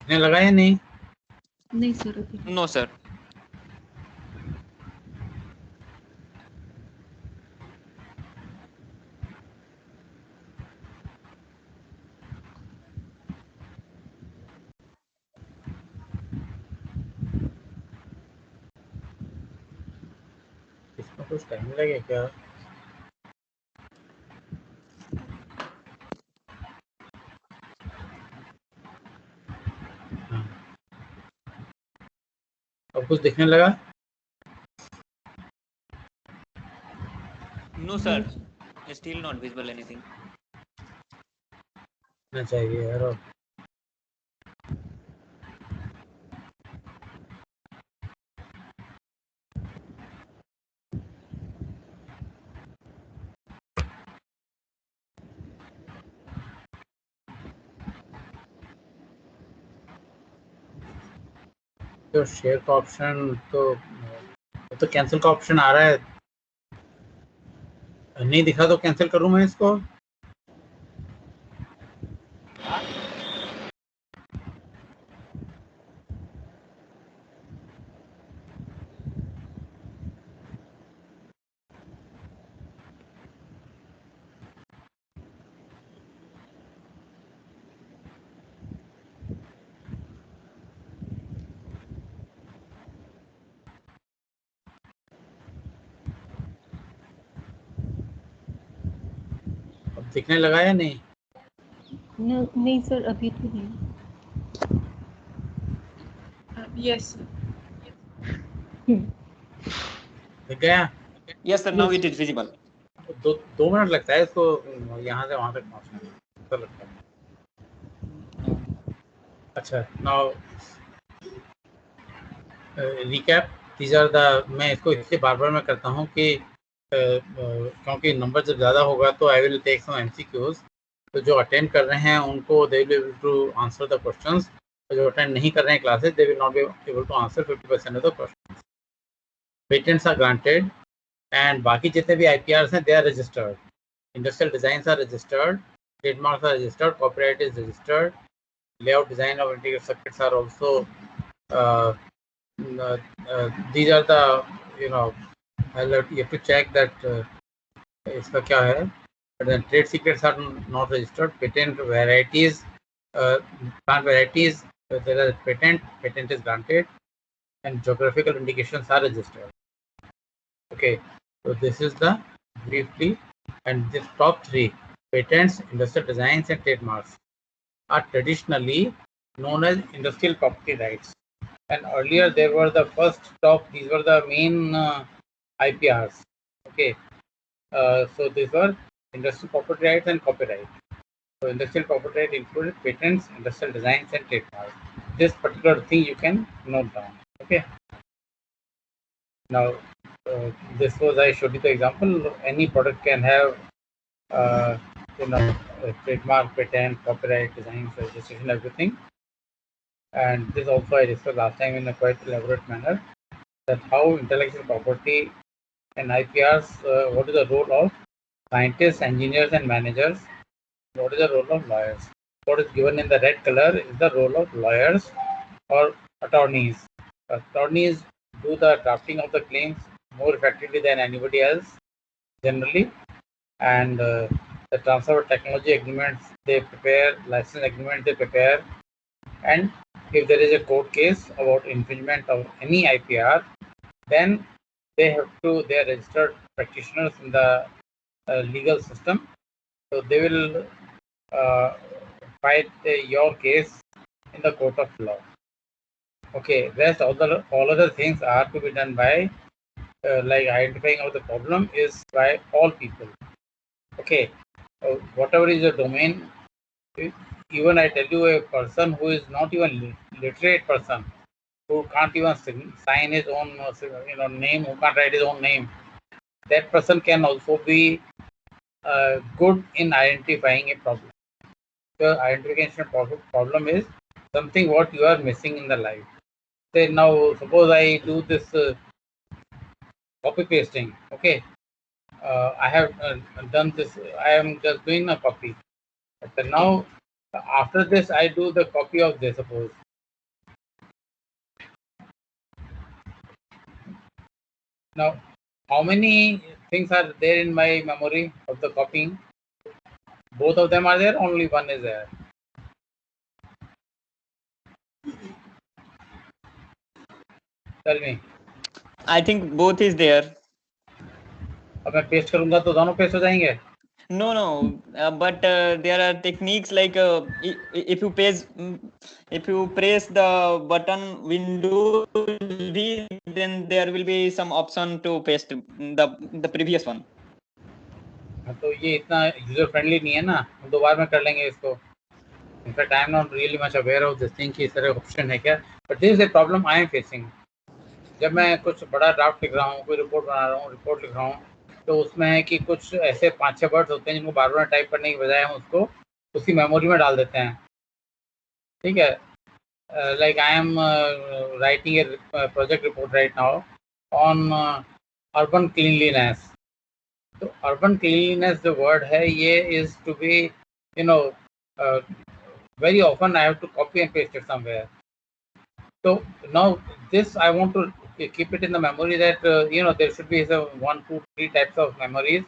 दिखने लगा या नहीं? नहीं सर अभी नहीं। No, sir. इसमें कुछ टाइम लगे क्या? हाँ। अब कुछ दिखने लगा? No, sir. Still not visible anything. ना चाहिए यार। अब तो शेयर का ऑप्शन तो कैंसिल का ऑप्शन आ रहा है, नहीं दिखा तो कैंसिल करूं मैं इसको? अब दिखने लगा या नहीं? नहीं सर अभी तो नहीं। Yes. दिख गया? Yes, sir. Now it is visible. दो मिनट लगता है इसको यहाँ से वहां तक पहुंचने में, ऐसा लगता है। अच्छा, now recap, these are the, मैं इसको इसलिए बार बार मैं करता हूँ कि क्योंकि नंबर जब ज़्यादा होगा तो I will take some MCQs, तो जो अटेंड कर रहे हैं उनको they will able to answer the questions, जो अटेंड नहीं कर रहे हैं classes they will not be able to answer 50% of the questions. Patents are granted and बाकी जितने भी IPRs हैं they are registered, industrial designs are registered, trademarks are registered, copyright is registered, layout design of integrated circuits are also these are the, you know, you have to check that इसका क्या है, but then trade secrets are not registered, patent varieties, plant varieties, there is patent is granted, and geographical indications are registered. Okay, so this is the briefly, and this top three patents, industrial designs, and trademarks are traditionally known as industrial property rights, and earlier there were the first top, these were the main IPRs. Okay, so these were industrial property rights and copyright. So industrial property right included patents, industrial designs, and trademarks. This particular thing you can note down. Okay, now this was, I showed you the example, any product can have you know, trademark, patent, copyright, designs, registration, everything. And this also I discussed last time in a quite elaborate manner, that how intellectual property and IPRs, what is the role of scientists, engineers, and managers, what is the role of lawyers. What is given in the red color is the role of lawyers or attorneys. Attorneys do the drafting of the claims more effectively than anybody else generally, and the transfer of technology agreements they prepare, license agreement they prepare, and if there is a court case about infringement of any IPR, then they are registered practitioners in the legal system, so they will fight your case in the court of law. Okay, rest all other things are to be done by like identifying of the problem is by all people. Okay, whatever is the domain, even I tell you, a person who is not even literate person, who can't even sign his own name, who can't write his own name, that person can also be good in identifying a problem. The identification problem is something what you are missing in the life. Say now, suppose I do this copy pasting. Okay, I have done this. I am just doing a copy. But now, after this, I do the copy of this. Suppose Now, how many things are there in my memory of the copying? Both of them are there, only one is there. Tell me. I think both is there. अब मैं paste करूंगा तो दोनों paste हो जाएंगे. No, but there are techniques like if you press the button Windows V, then there will be some option to paste the previous one. तो ये इतना यूजर फ्रेंडली नहीं है ना, हम 2 बार में कर लेंगे इसको. In fact I am not really much aware of this thing कि इस तरह ऑप्शन है क्या, but this is the problem I am facing. जब मैं कुछ बड़ा ड्राफ्ट लिख रहा हूँ, कोई रिपोर्ट बना रहा हूँ, रिपोर्ट लिख रहा हूँ, तो उसमें है कि कुछ ऐसे 5-6 वर्ड्स होते हैं जिनको बार बार टाइप करने की बजाय हम उसको उसकी मेमोरी में डाल देते हैं. ठीक है. Like I am writing a project report right now on urban cleanliness. तो अर्बन क्लीनलीनेस जो वर्ड है ये is to be you know very often I have to copy and paste it somewhere. So now this I want to keep it in the memory that there should be 1, 2, 3 types of memories,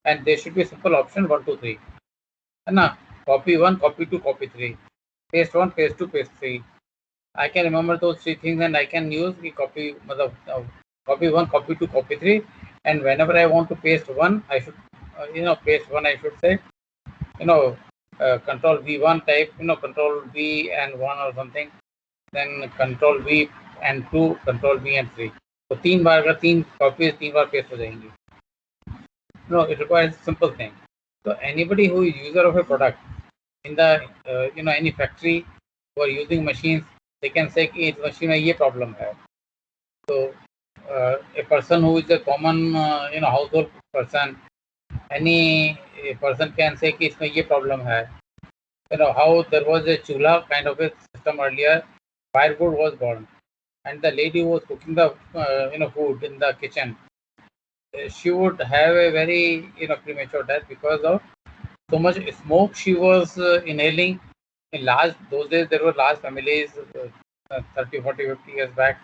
and there should be a simple option 1, 2, 3. And now copy 1, copy 2, copy 3, paste 1, paste 2, paste 3. I can remember those 3 things and I can use the copy 1, copy 2, copy 3, and whenever I want to paste 1, I should paste 1, I should say control V1 type, control V and 1 or something, then control V and 2, control V and 3. तो 3 बार अगर 3 copies 3 बार paste हो जाएंगी. It requires a simple thing. So anybody who is user of a product in the any factory who are using machines, they can say कि इस machine में ये problem है. So a person who is a common household person, any person can say कि इसमें ये problem है. How there was a chula kind of a system earlier, firewood was burned, and the lady who was cooking the food in the kitchen, she would have a very premature death because of so much smoke she was inhaling. In those days there were large families, 30, 40, 50 years back.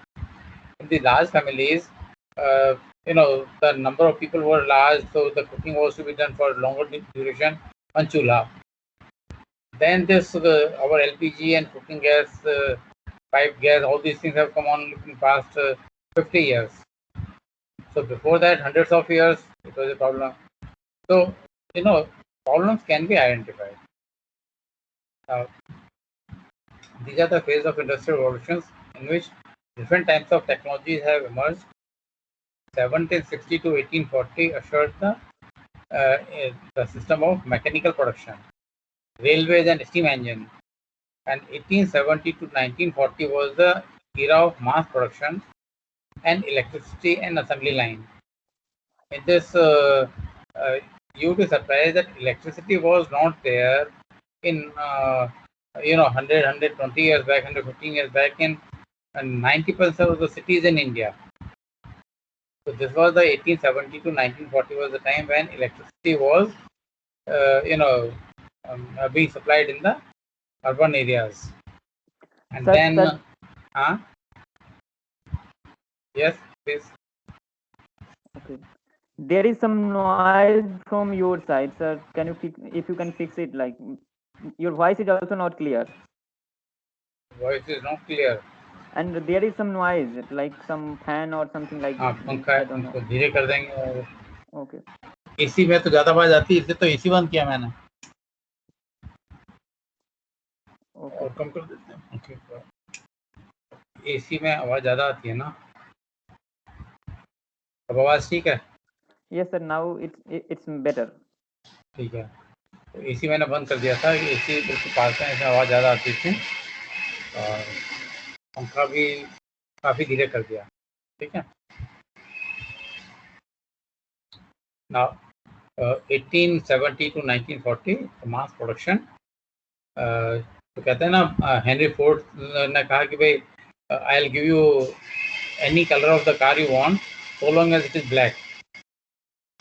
In the large families, the number of people were large, so the cooking was to be done for longer duration on chula. Then this our LPG and cooking gas, pipe gas, all these things have come on in past 50 years. So before that, hundreds of years, it was a problem. So problems can be identified. These are the phase of industrial revolutions in which different types of technologies have emerged. 1760 to 1840 assured the system of mechanical production, railways and steam engine, and 1870 to 1940 was the era of mass production and electricity and assembly line. In this, you would be surprised that electricity was not there in 100, 120 years back, 115 years back in 90% of the cities in India. So this was the 1870 to 1940 was the time when electricity was being supplied in the urban areas. And Sir, then sir. Yes, please. Okay. There is some noise from your side, sir. Can you if you can fix it? Like your voice is also not clear. Voice is not clear. And there is some noise, like some fan or something like. हाँ, पंखा है, उसको धीरे कर देंगे. Okay. AC में तो ज्यादा आवाज आती है, इसलिए तो एसी बंद किया मैंने. और कम कर देते हैं. ओके. एसी में आवाज ज्यादा आती है ना. अब आवाज ठीक है? Yes sir, now it's better. ठीक है. तो एसी मैंने बंद कर दिया था. एसी बिल्कुल पास है, इसमें आवाज ज्यादा आती थी, और पंखा भी काफी धीरे कर दिया. ठीक है. Now 1870 to 1940 mass production. तो कहते हैं ना, हेनरी फोर्ड ने कहा कि भाई I will give you any colour of the car you want so long as it is black.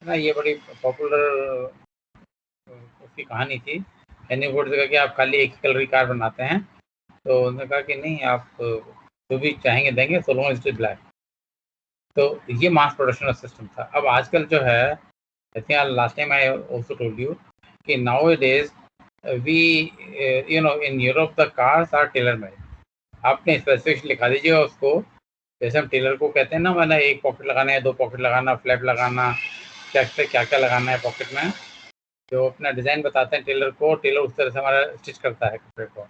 ना, ये बड़ी पॉपुलर उसकी कहानी थी. हेनरी फोर्ड से कहा कि आप खाली एक ही कलर की कार बनाते हैं, तो उन्होंने कहा कि नहीं, आप जो भी चाहेंगे देंगे so long as it is black. तो ये मास प्रोडक्शन सिस्टम था. अब आजकल जो है, I think last time I also told you कि nowadays we in Europe the cars are tailor made. आपने स्पेसिफिकेशन लिखा दीजिए उसको, जैसे हम टेलर को कहते हैं ना, मैंने एक पॉकेट लगाना है, 2 पॉकेट लगाना, फ्लैप लगाना, क्या क्या लगाना है पॉकेट में, जो अपना डिज़ाइन बताते हैं टेलर को, टेलर उस तरह से हमारा स्टिच करता है कपड़े को.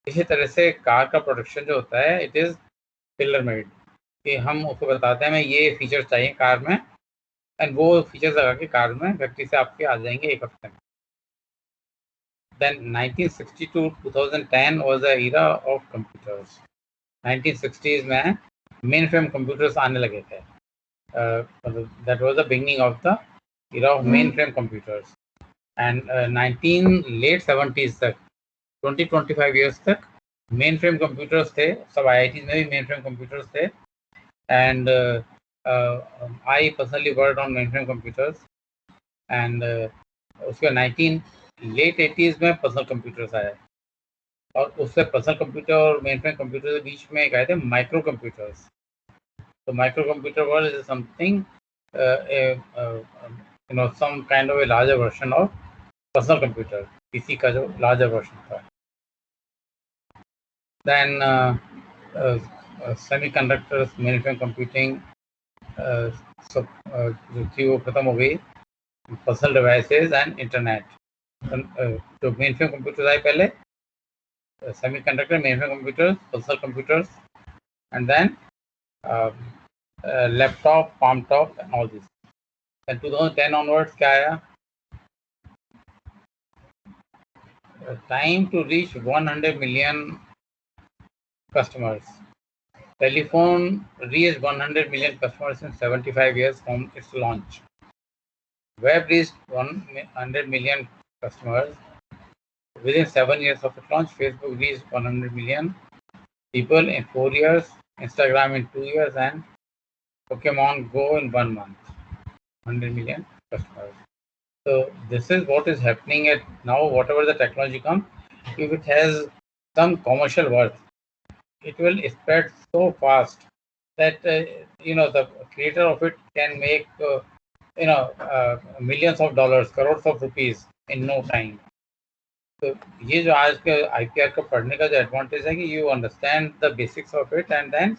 इसी तरह से कार का प्रोडक्शन जो होता है, इट इज़ टेलर मेड, कि हम उसको बताते हैं हमें ये फीचर्स चाहिए कार में, एंड वो फीचर्स लगा के कार में फैक्ट्री से आपके आ जाएंगे एक हफ्ते में. Then 1960 to 2010 was the era of computers. 1960s में मेन फ्रेम कंप्यूटर्स आने लगे थे. That was the beginning of the era of mainframe computers. And 19 late 70s तक, 20-25 years तक मेन फ्रेम कंप्यूटर्स थे. सब IITs में भी मेन फ्रेम कंप्यूटर्स थे. And I personally worked on mainframe computers. And उसके late 80s में personal computers आए, और उससे पर्सनल कंप्यूटर और मेनफ्रेम कंप्यूटर के बीच में एक आए थे माइक्रो कंप्यूटर्स. तो micro computer world is something some kind of a larger version of personal computer, PC का जो larger version था. Then semiconductors, mainframe computing, सब जो थी वो खत्म हो गई. Personal devices and internet. जो मेनफ्रेम कंप्यूटर्स आए पहले, semiconductor, mainframe computers, personal computers, and then laptop, palm top, and all this. Then 2010 onwards, क्या आया? Time to reach 100 million customers. Telephone reached 100 million customers in 75 years from its launch. Web reached 100 million customers. Within 7 years of its launch, Facebook reached 100 million people in 4 years, Instagram in 2 years, and Pokemon Go in 1 month. 100 million customers. So this is what is happening at now. Whatever the technology comes, if it has some commercial worth, it will spread so fast that the creator of it can make millions of dollars, crores of rupees in no time. तो ये जो आज के IPR का पढ़ने का जो advantage है कि you understand the basics of it, and then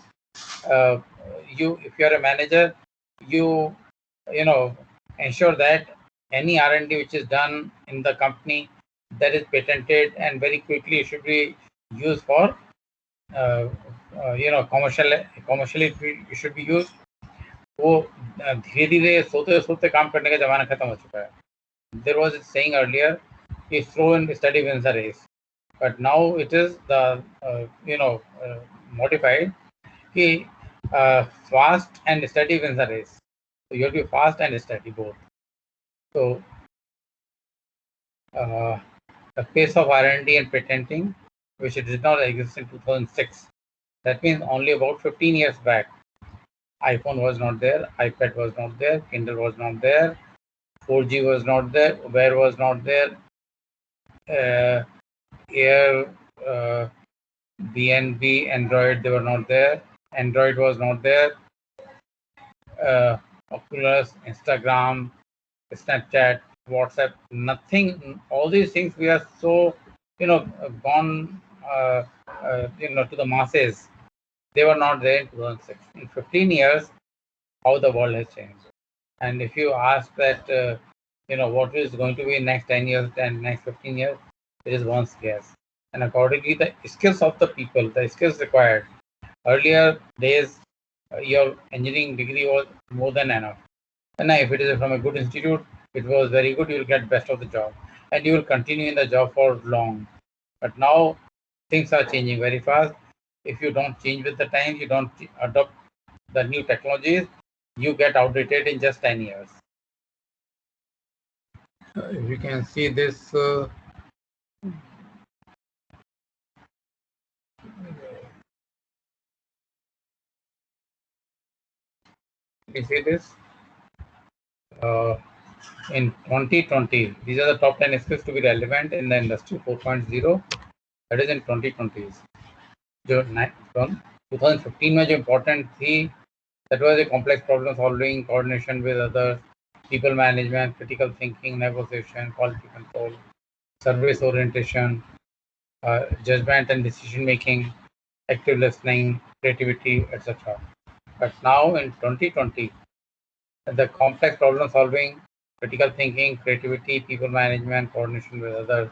if you are a manager, you ensure that any R&D which is done in the company that is patented and very quickly should be used for commercially it should be used. वो धीरे धीरे सोते सोते काम करने का जमाना खत्म हो चुका है. There was a saying earlier, throw and study wins the race, but now it is the modified कि fast and steady wins the race. So you have to be fast and steady both. So the pace of R&D and patenting, which did not exist in 2006, that means only about 15 years back. iPhone was not there, iPad was not there, Kindle was not there, 4G was not there, Wear was not there, Air, BNB, Android, they were not there. Android was not there. Oculus, Instagram, Snapchat, WhatsApp, nothing. All these things we are so gone to the masses. They were not there in 2006. In 15 years, how the world has changed. And if you ask that what is going to be in next 10 years and next 15 years, it is one's guess. And accordingly, the skills of the people, the skills required. Earlier days, your engineering degree was more than enough. And now, if it is from a good institute, it was very good, you will get best of the job. And you will continue in the job for long. But now, things are changing very fast. If you don't change with the times, you don't adopt the new technologies, you get outdated in just 10 years. If you can see this, you see this? In 2020, these are the top 10 skills to be relevant in the industry 4.0. That is in 2020s. जो 2015 में जो important थी That was a complex problem solving, coordination with others, people management, critical thinking, negotiation, quality control, service orientation, judgment and decision making, active listening, creativity, etc. But now in 2020, the complex problem solving, critical thinking, creativity, people management, coordination with others,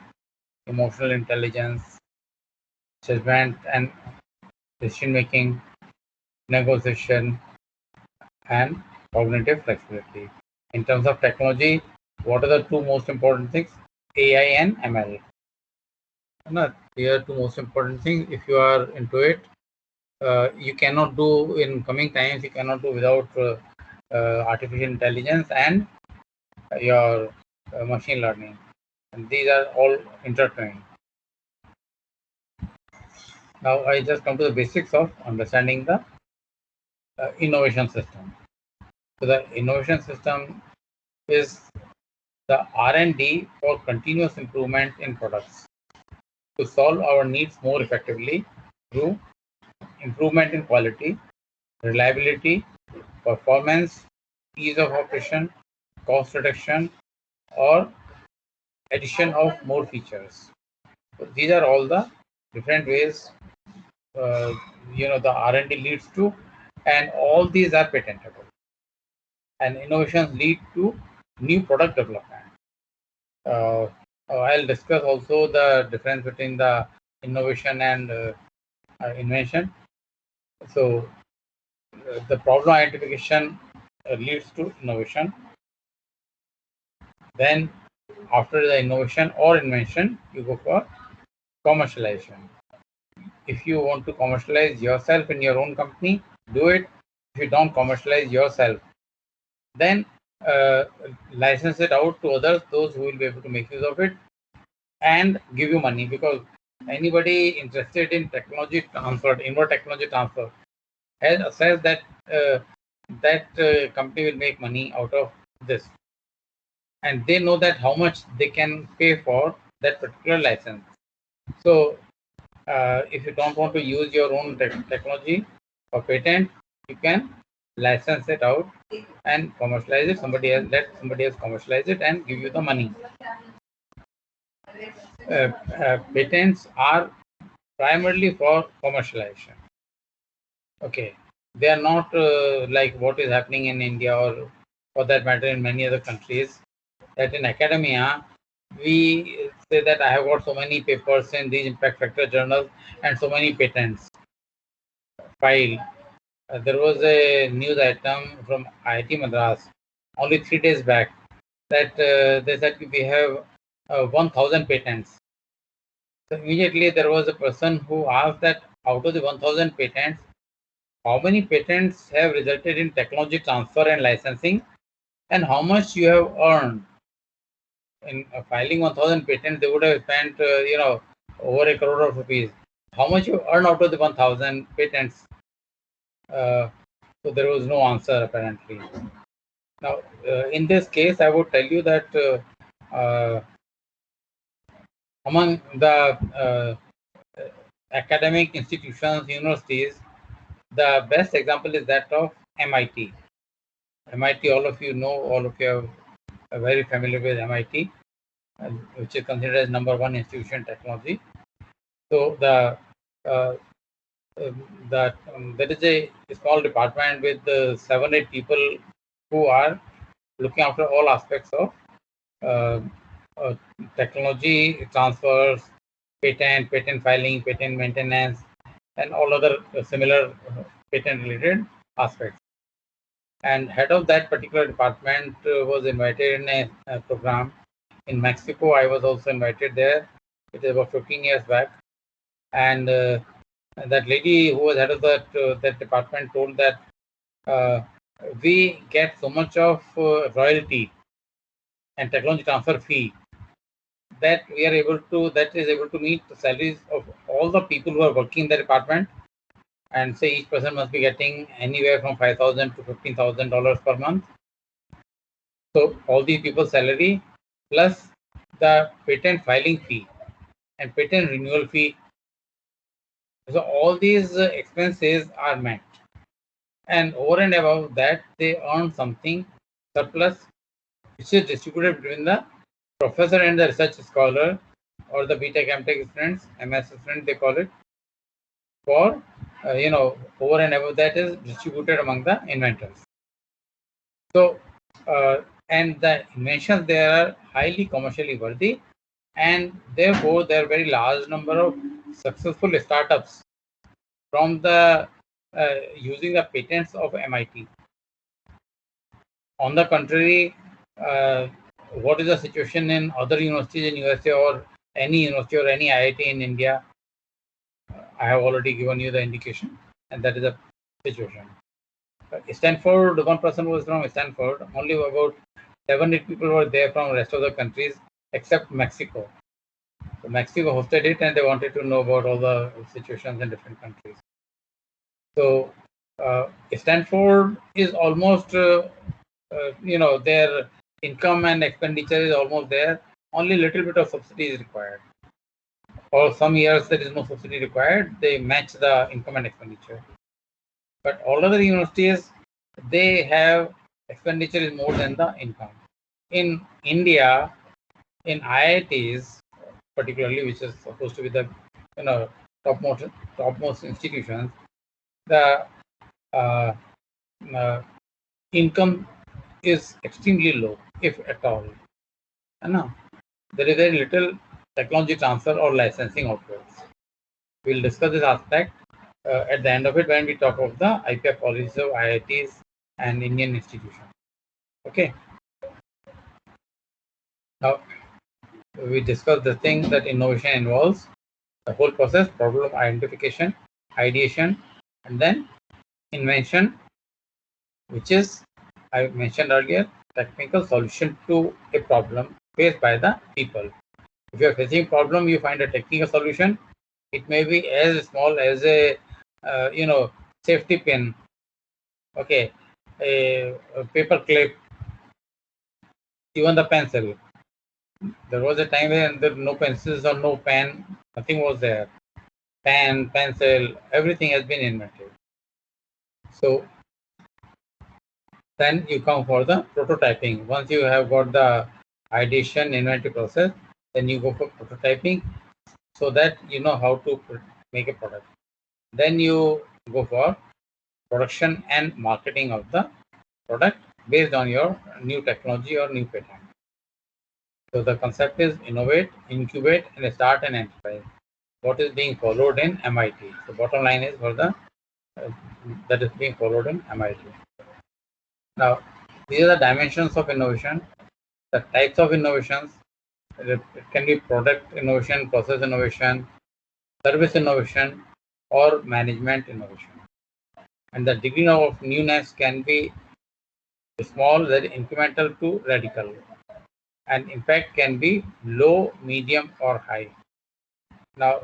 emotional intelligence, judgment and decision making, negotiation, and cognitive flexibility. In terms of technology, what are the two most important things? AI and ML. They are two most important things. If you are into it, you cannot do in coming times. You cannot do without artificial intelligence and your machine learning, and these are all intertwined. Now I just come to the basics of understanding the innovation system. So the innovation system is the R&D for continuous improvement in products to solve our needs more effectively through improvement in quality, reliability, performance, ease of operation, cost reduction, or addition of more features. So these are all the different ways the R&D leads to, and all these are patentable. And innovations lead to new product development. I'll discuss also the difference between the innovation and invention. So the problem identification leads to innovation. Then after the innovation or invention, you go for commercialization. If you want to commercialize yourself in your own company, do it. If you don't commercialize yourself, then license it out to others, those who will be able to make use of it and give you money, because anybody interested in technology transfer, inward technology transfer, has assessed that company will make money out of this, and they know that how much they can pay for that particular license. So if you don't want to use your own technology or patent, you can license it out and commercialize it. Let somebody else commercialize it and give you the money. Patents are primarily for commercialization. Okay, they are not like what is happening in India, or for that matter in many other countries, that in academia we say that I have got so many papers in these impact factor journals and so many patents filed. There was a news item from IIT Madras only 3 days back that they said we have 1,000 patents. So immediately there was a person who asked that out of the 1,000 patents, how many patents have resulted in technology transfer and licensing, and how much you have earned. In filing 1,000 patents, they would have spent over 1 crore of rupees. How much you earn out of the 1,000 patents? So there was no answer apparently. Now, in this case, I would tell you that among the academic institutions, universities, the best example is that of MIT. MIT, all of you know, all of you are very familiar with MIT, which is considered as #1 institution in technology. So there is a small department with 7-8 people who are looking after all aspects of technology transfers, patent filing, patent maintenance, and all other similar patent-related aspects. And head of that particular department was invited in a program in Mexico. I was also invited there. It is about 15 years back, and that lady who was head of that department told that we get so much of royalty and technology transfer fee that is able to meet the salaries of all the people who are working in the department, and say each person must be getting anywhere from $5,000 to $15,000 per month. So all these people's salary plus the patent filing fee and patent renewal fee. So all these expenses are met. and over and above that, they earn something surplus, which is distributed between the professor and the research scholar, or the BTech, MTech students, MS students, they call it, for over and above that is distributed among the inventors. So, and the inventions there are highly commercially worthy, and therefore there are very large number of successful startups from the using the patents of MIT. On the contrary, what is the situation in other universities in USA or any university or any IIT in India? I have already given you the indication, and that is the situation. Stanford, one person was from Stanford. Only about 700 people were there from the rest of the countries except Mexico. So Mexico hosted it, and they wanted to know about all the situations in different countries. So Stanford is almost, their income and expenditure is almost there. Only little bit of subsidy is required. Or some years there is no subsidy required. They match the income and expenditure. But all other universities, they have expenditure is more than the income. In India, in IITs particularly, which is supposed to be the topmost institutions, the income is extremely low, if at all. No, there is very little technology transfer or licensing outwards. We'll discuss this aspect at the end of it when we talk of the IPR policies of IITs and Indian institutions. Okay. Now, we discussed the thing that innovation involves the whole process: problem identification, ideation, and then invention, which is, I mentioned earlier, technical solution to a problem faced by the people. If you are facing a problem, you find a technical solution. It may be as small as a safety pin, okay, a paper clip, even the pencil. There was a time when there were no pencils or no pen, nothing was there. Pen, pencil, everything has been invented. So then you come for the prototyping. Once you have got the ideation inventory process, then you go for prototyping, so that you know how to make a product. Then you go for production and marketing of the product based on your new technology or new patent. So the concept is innovate, incubate, and start an enterprise. What is being followed in MIT? So bottom line is for the that is being followed in MIT. Now, these are the dimensions of innovation, the types of innovations. It can be product innovation, process innovation, service innovation, or management innovation. And the degree of newness can be small, very incremental to radical. And impact can be low, medium, or high. Now,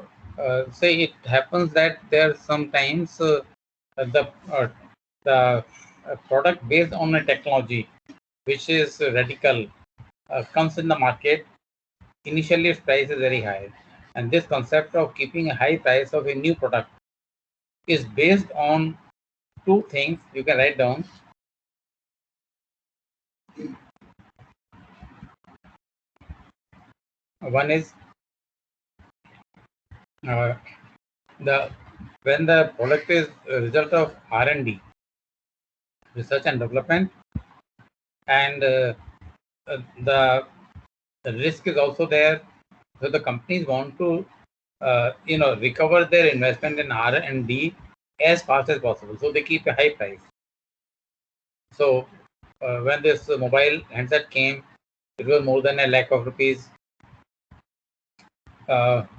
say it happens that there sometimes the product based on a technology which is radical comes in the market. Initially, its price is very high, and this concept of keeping a high price of a new product is based on two things you can write down. One is when the product is a result of R&D, research and development, and the risk is also there. So the companies want to recover their investment in R&D as fast as possible, so they keep a high price. So when this mobile handset came, it was more than ₹1 lakh.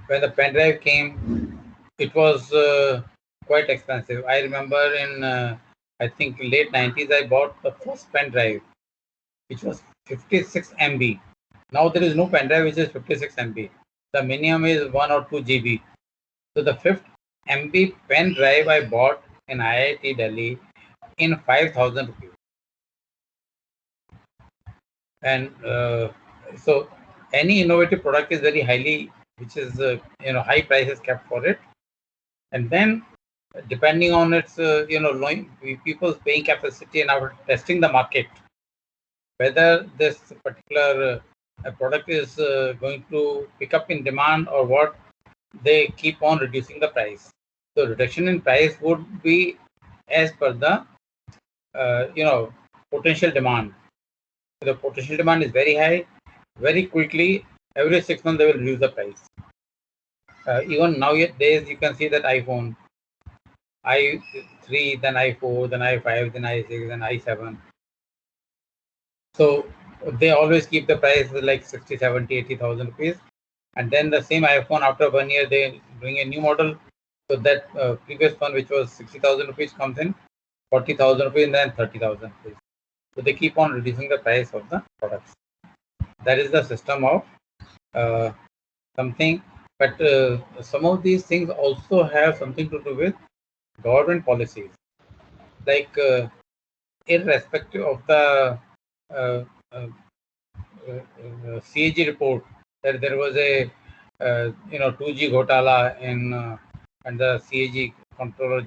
When the pen drive came, it was quite expensive. I remember in I think late 90s, I bought the first pen drive, which was 56 MB. Now there is no pen drive which is 56 MB. The minimum is 1 or 2 GB. So the 5th MB pen drive I bought in IIT Delhi in 5,000 rupees. And so any innovative product is very highly, which is high prices kept for it. And then depending on its people's paying capacity and our testing the market, whether this particular product is going to pick up in demand or what, they keep on reducing the price. So reduction in price would be as per the potential demand. If the potential demand is very high, very quickly, every 6 months they will reduce the price. Even nowadays, you can see that iPhone, i3, then i4, then i5, then i6, then i7. So they always keep the price like 60, 70, 80,000 rupees. And then the same iPhone, after 1 year, they bring a new model. So that previous one, which was 60,000 rupees, comes in 40,000 rupees and then 30,000 rupees. So they keep on reducing the price of the products. That is the system of something. But some of these things also have something to do with government policies. Like irrespective of the CAG report, that there was a 2G Ghotala in and the CAG Controller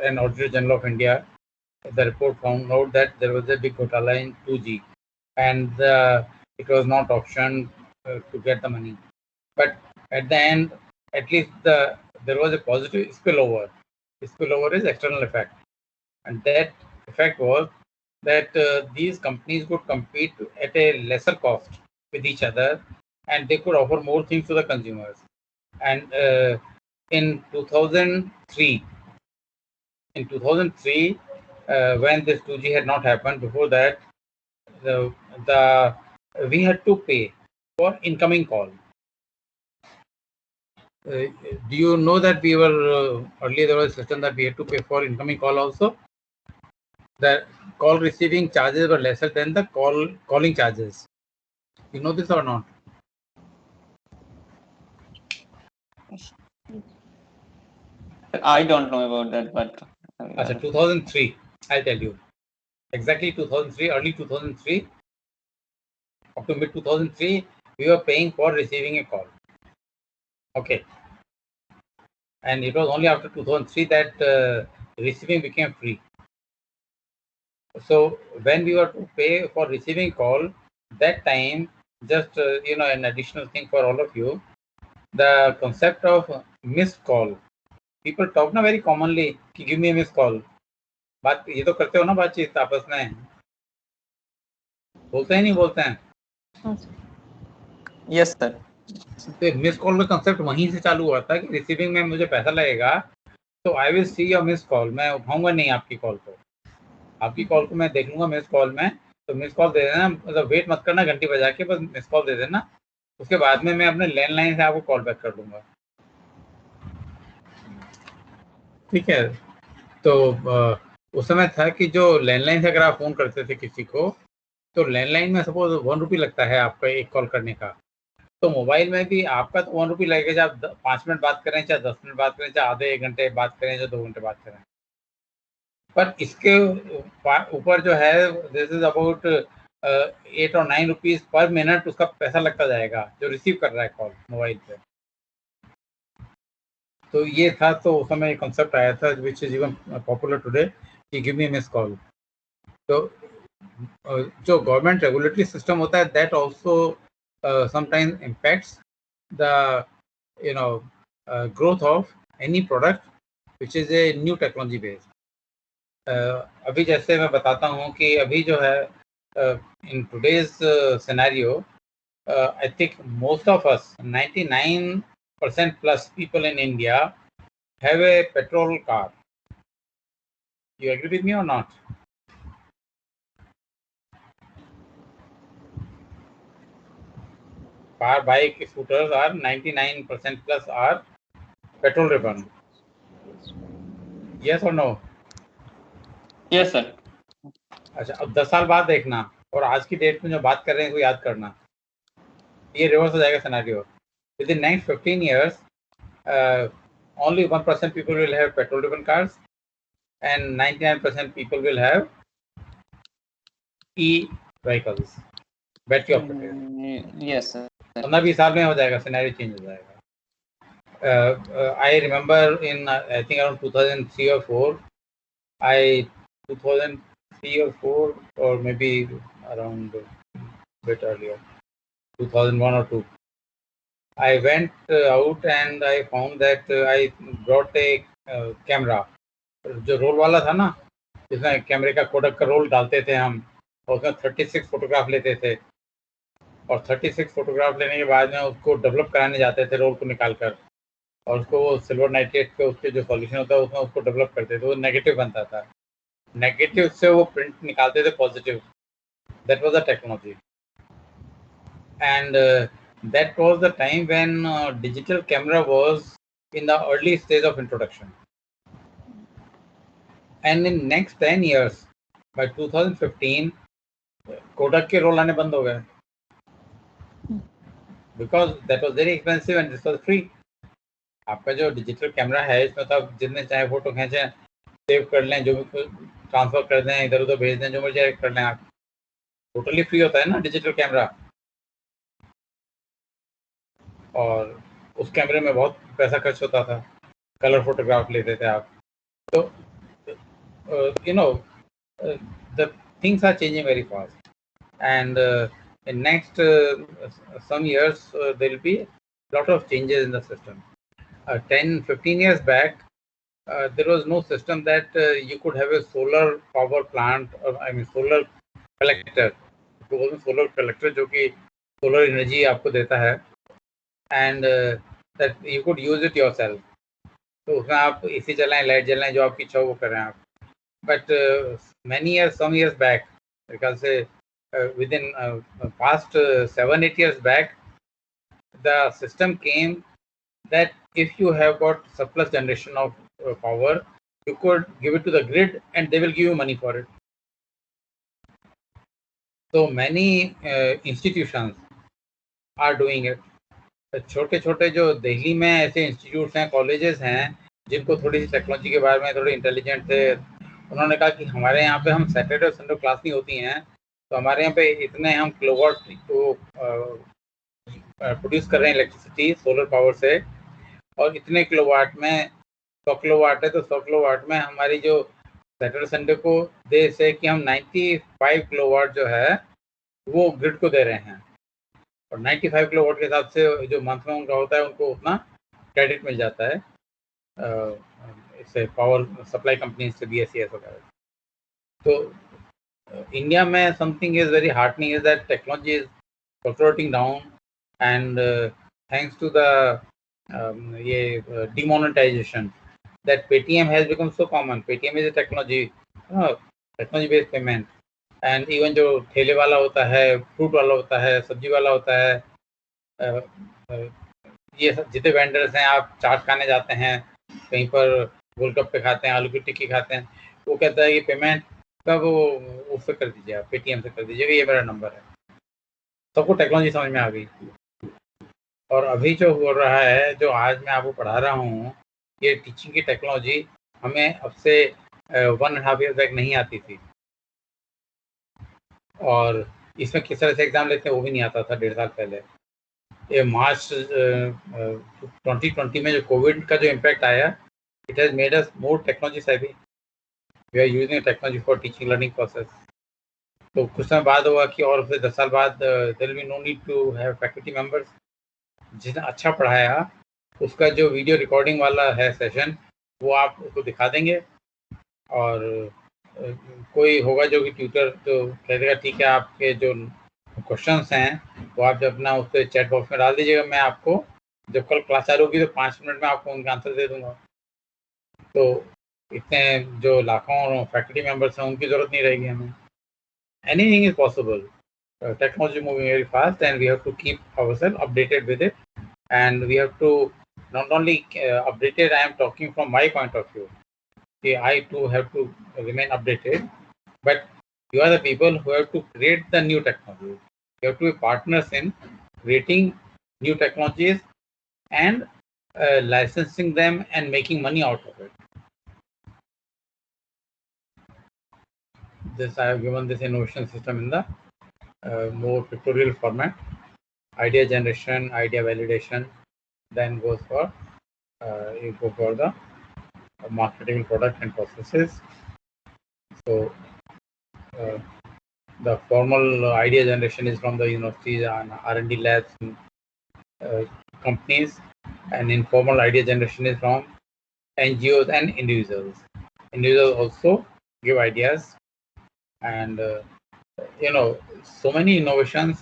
and Auditor General of India, the report found out that there was a big Ghotala in 2G, and it was not auctioned to get the money. But at the end, at least there was a positive spillover. Spillover is external effect, and that effect was that these companies could compete at a lesser cost with each other, and they could offer more things to the consumers. And in 2003, when this 2G had not happened, before that, we had to pay for incoming call. Do you know that we were earlier there was a system that we had to pay for incoming call also? The call receiving charges were lesser than the calling charges. You know this or not? I don't know about that, but 2003, I'll tell you. Exactly 2003, early 2003, up to mid 2003, we were paying for receiving a call. Okay. And it was only after 2003 that receiving became free. So when we were to pay for receiving call, that time, just an additional thing for all of you, the concept of missed call. People talk ना very commonly कि give me a missed call. बात ये तो करते हो ना बातचीत आपस में, बोलते हैं नहीं बोलते हैं? हाँ सर। Yes sir. तो मिस कॉल का कंसेप्ट वहीं से चालू हुआ था कि रिसीविंग में मुझे पैसा लगेगा तो I will see your miss call, मैं उठाऊंगा नहीं आपकी कॉल को, आपकी कॉल को मैं देख लूंगा मिस कॉल में, तो मिस कॉल दे देना, मतलब वेट मत करना घंटी बजा के, बस मिस कॉल दे देना, उसके बाद में मैं अपने लैंडलाइन से आपको कॉल बैक कर दूंगा। ठीक है, तो उस समय था कि जो लैंडलाइन से अगर आप फोन करते थे किसी को, तो लैंडलाइन में सपोज 1 रुपी लगता है आपका एक कॉल करने का, तो मोबाइल में भी आपका तो 1 रुपी लगेगा, चाहे आप 5 मिनट बात करें, चाहे 10 मिनट बात करें, चाहे आधे 1 घंटे बात करें, चाहे 2 घंटे बात करें। पर इसके ऊपर जो है दिस इज अबाउट 8 और 9 रुपीज पर मिनट उसका पैसा लगता जाएगा जो रिसीव कर रहा है कॉल मोबाइल पे। तो ये था, तो उस समय कॉन्सेप्ट आया था which is even popular today कि गिव मी मिस कॉल। तो जो गवर्नमेंट रेगुलेटरी सिस्टम होता है that also sometimes impacts the growth of any product which is a new technology based. अभी जैसे मैं बताता हूँ कि अभी जो है in today's scenario I think most of us 99% plus people in India have a petrol car. You agree with me or not? Car, bike, scooters are 99% plus are petrol driven. Yes or no? Yes sir. अच्छा, अब 10 साल बाद देखना और आज की date में जो बात कर रहे हैं वो याद करना, ये रिवर्स हो जाएगा scenario. Within next 15 years, only 1% people will have petrol driven cars and 99% people will have e-vehicles, battery operated. Yes sir. 15-20 साल में हो जाएगा, सिनेरियो चेंज हो जाएगा। I remember in I think around 2003 or 4, 2003 or 4, or maybe around a bit earlier, 2001 or 2. I went out and I found that I brought a camera, जो role वाला था ना, जिसमें कैमरे का कोडक का रोल डालते थे हम, और उसमें 36 फोटोग्राफ लेते थे, और 36 फोटोग्राफ लेने के बाद में उसको डेवलप कराने जाते थे रोल को निकाल कर, और उसको वो सिल्वर नाइट्रेट के उसके जो सॉल्यूशन होता है उसमें उसको डेवलप करते थे, वो नेगेटिव बनता था, नेगेटिव से वो प्रिंट निकालते थे positive. That was the technology. And that was the time when digital camera was in the early stage of introduction. And in next 10 years, by 2015, Kodak के रोल आने बंद हो गए, because that was very expensive and this was free. आपका जो digital camera है इसमें तो आप जितने चाहे फोटो खींचें, सेव कर लें, जो भी ट्रांसफर कर दें, इधर उधर भेज दें, जो मर्जी कर लें आप, टोटली फ्री होता है ना डिजिटल कैमरा. और उस कैमरे में बहुत पैसा खर्च होता था, कलर फोटोग्राफ लेते थे आप. तो you know, the things are changing very fast, and in next some years there will be a lot of changes in the system. 10-15 years back, there was no system that you could have a solar power plant, or I mean solar collector, solar collector जो कि solar energy आपको देता है, and that you could use it yourself. तो उसमें आप AC चलाएं, light जलाएं, जो आपकी इच्छा हो वो करें आप. But some years back, because within past 7-8 years back, the system came that if you have got surplus generation of power, you could give it to the grid and they will give you money for it. So many institutions are doing it. छोटे छोटे जो दिल्ली में ऐसे institutes हैं, colleges हैं, जिनको थोड़ी सी technology के बारे में थोड़े इंटेलिजेंट थे, उन्होंने कहा कि हमारे यहाँ पे हम सैटरडे और संडे क्लास नहीं होती हैं, तो हमारे यहाँ पे इतने हम किलोवाट को प्रोड्यूस कर रहे हैं इलेक्ट्रिसिटी सोलर पावर से, और इतने किलोवाट में 100 किलोवाट है, तो 100 किलोवाट में हमारी जो सैटरडे संडे को दे से कि हम 95 किलोवाट जो है वो ग्रिड को दे रहे हैं, और 95 किलोवाट के हिसाब से जो मंथ में उनका होता है उनको उतना क्रेडिट मिल जाता है इससे पावर सप्लाई कंपनी से, BSES वगैरह. तो इंडिया में something is very heartening is that technology is fluctuating down, and thanks to the ये demonetization, that Paytm has become so common. Paytm is a technology based payment, and even जो ठेले वाला होता है, fruit वाला होता है, सब्जी वाला होता है, ये सब जितने वेंडर्स हैं, आप चाट खाने जाते हैं, कहीं पर गोलगप्पे खाते हैं, आलू की टिक्की खाते हैं, वो कहता है कि पेमेंट सब उससे कर दीजिए, आप पेटीएम से कर दीजिए, ये मेरा नंबर है. सबको टेक्नोलॉजी समझ में आ गई. और अभी जो हो रहा है, जो आज मैं आपको पढ़ा रहा हूँ, ये टीचिंग की टेक्नोलॉजी हमें अब से 1.5 years बैक नहीं आती थी, और इसमें किस तरह से एग्ज़ाम लेते हैं वो भी नहीं आता था 1.5 साल पहले. ये मार्च 2020 में जो कोविड का जो इम्पैक्ट आया, it has made us more technology savvy. We are using technology for teaching learning process. तो कुछ समय बाद होगा कि और फिर 10 साल बाद there will be no need to have faculty members. जिसने अच्छा पढ़ाया उसका जो वीडियो रिकॉर्डिंग वाला है सेशन, वो आप उसको दिखा देंगे, और कोई होगा जो कि ट्यूटर जो कह देगा ठीक है, आपके जो क्वेश्चंस हैं वो आप जब अपना उस पर चैट बॉक्स में डाल दीजिएगा, मैं आपको जब कल क्लास चालू होगी तो 5 मिनट में आपको उनका आंसर दे दूंगा. तो इतने जो लाखों फैकल्टी मेंबर्स हैं उनकी ज़रूरत नहीं रहेगी हमें. Anything is possible. Technology moving very fast, and we have to keep ourselves updated with it, and we have to not only updated. I am talking from my point of view. Okay, I too have to remain updated, but you are the people who have to create the new technology. You have to be partners in creating new technologies and licensing them and making money out of it. This I have given this innovation system in the more pictorial format. Idea generation, idea validation, then goes for you go for the marketing, product, and processes. So the formal idea generation is from the universities and R&D labs and companies, and informal idea generation is from NGOs and individuals. Individuals also give ideas, and so many innovations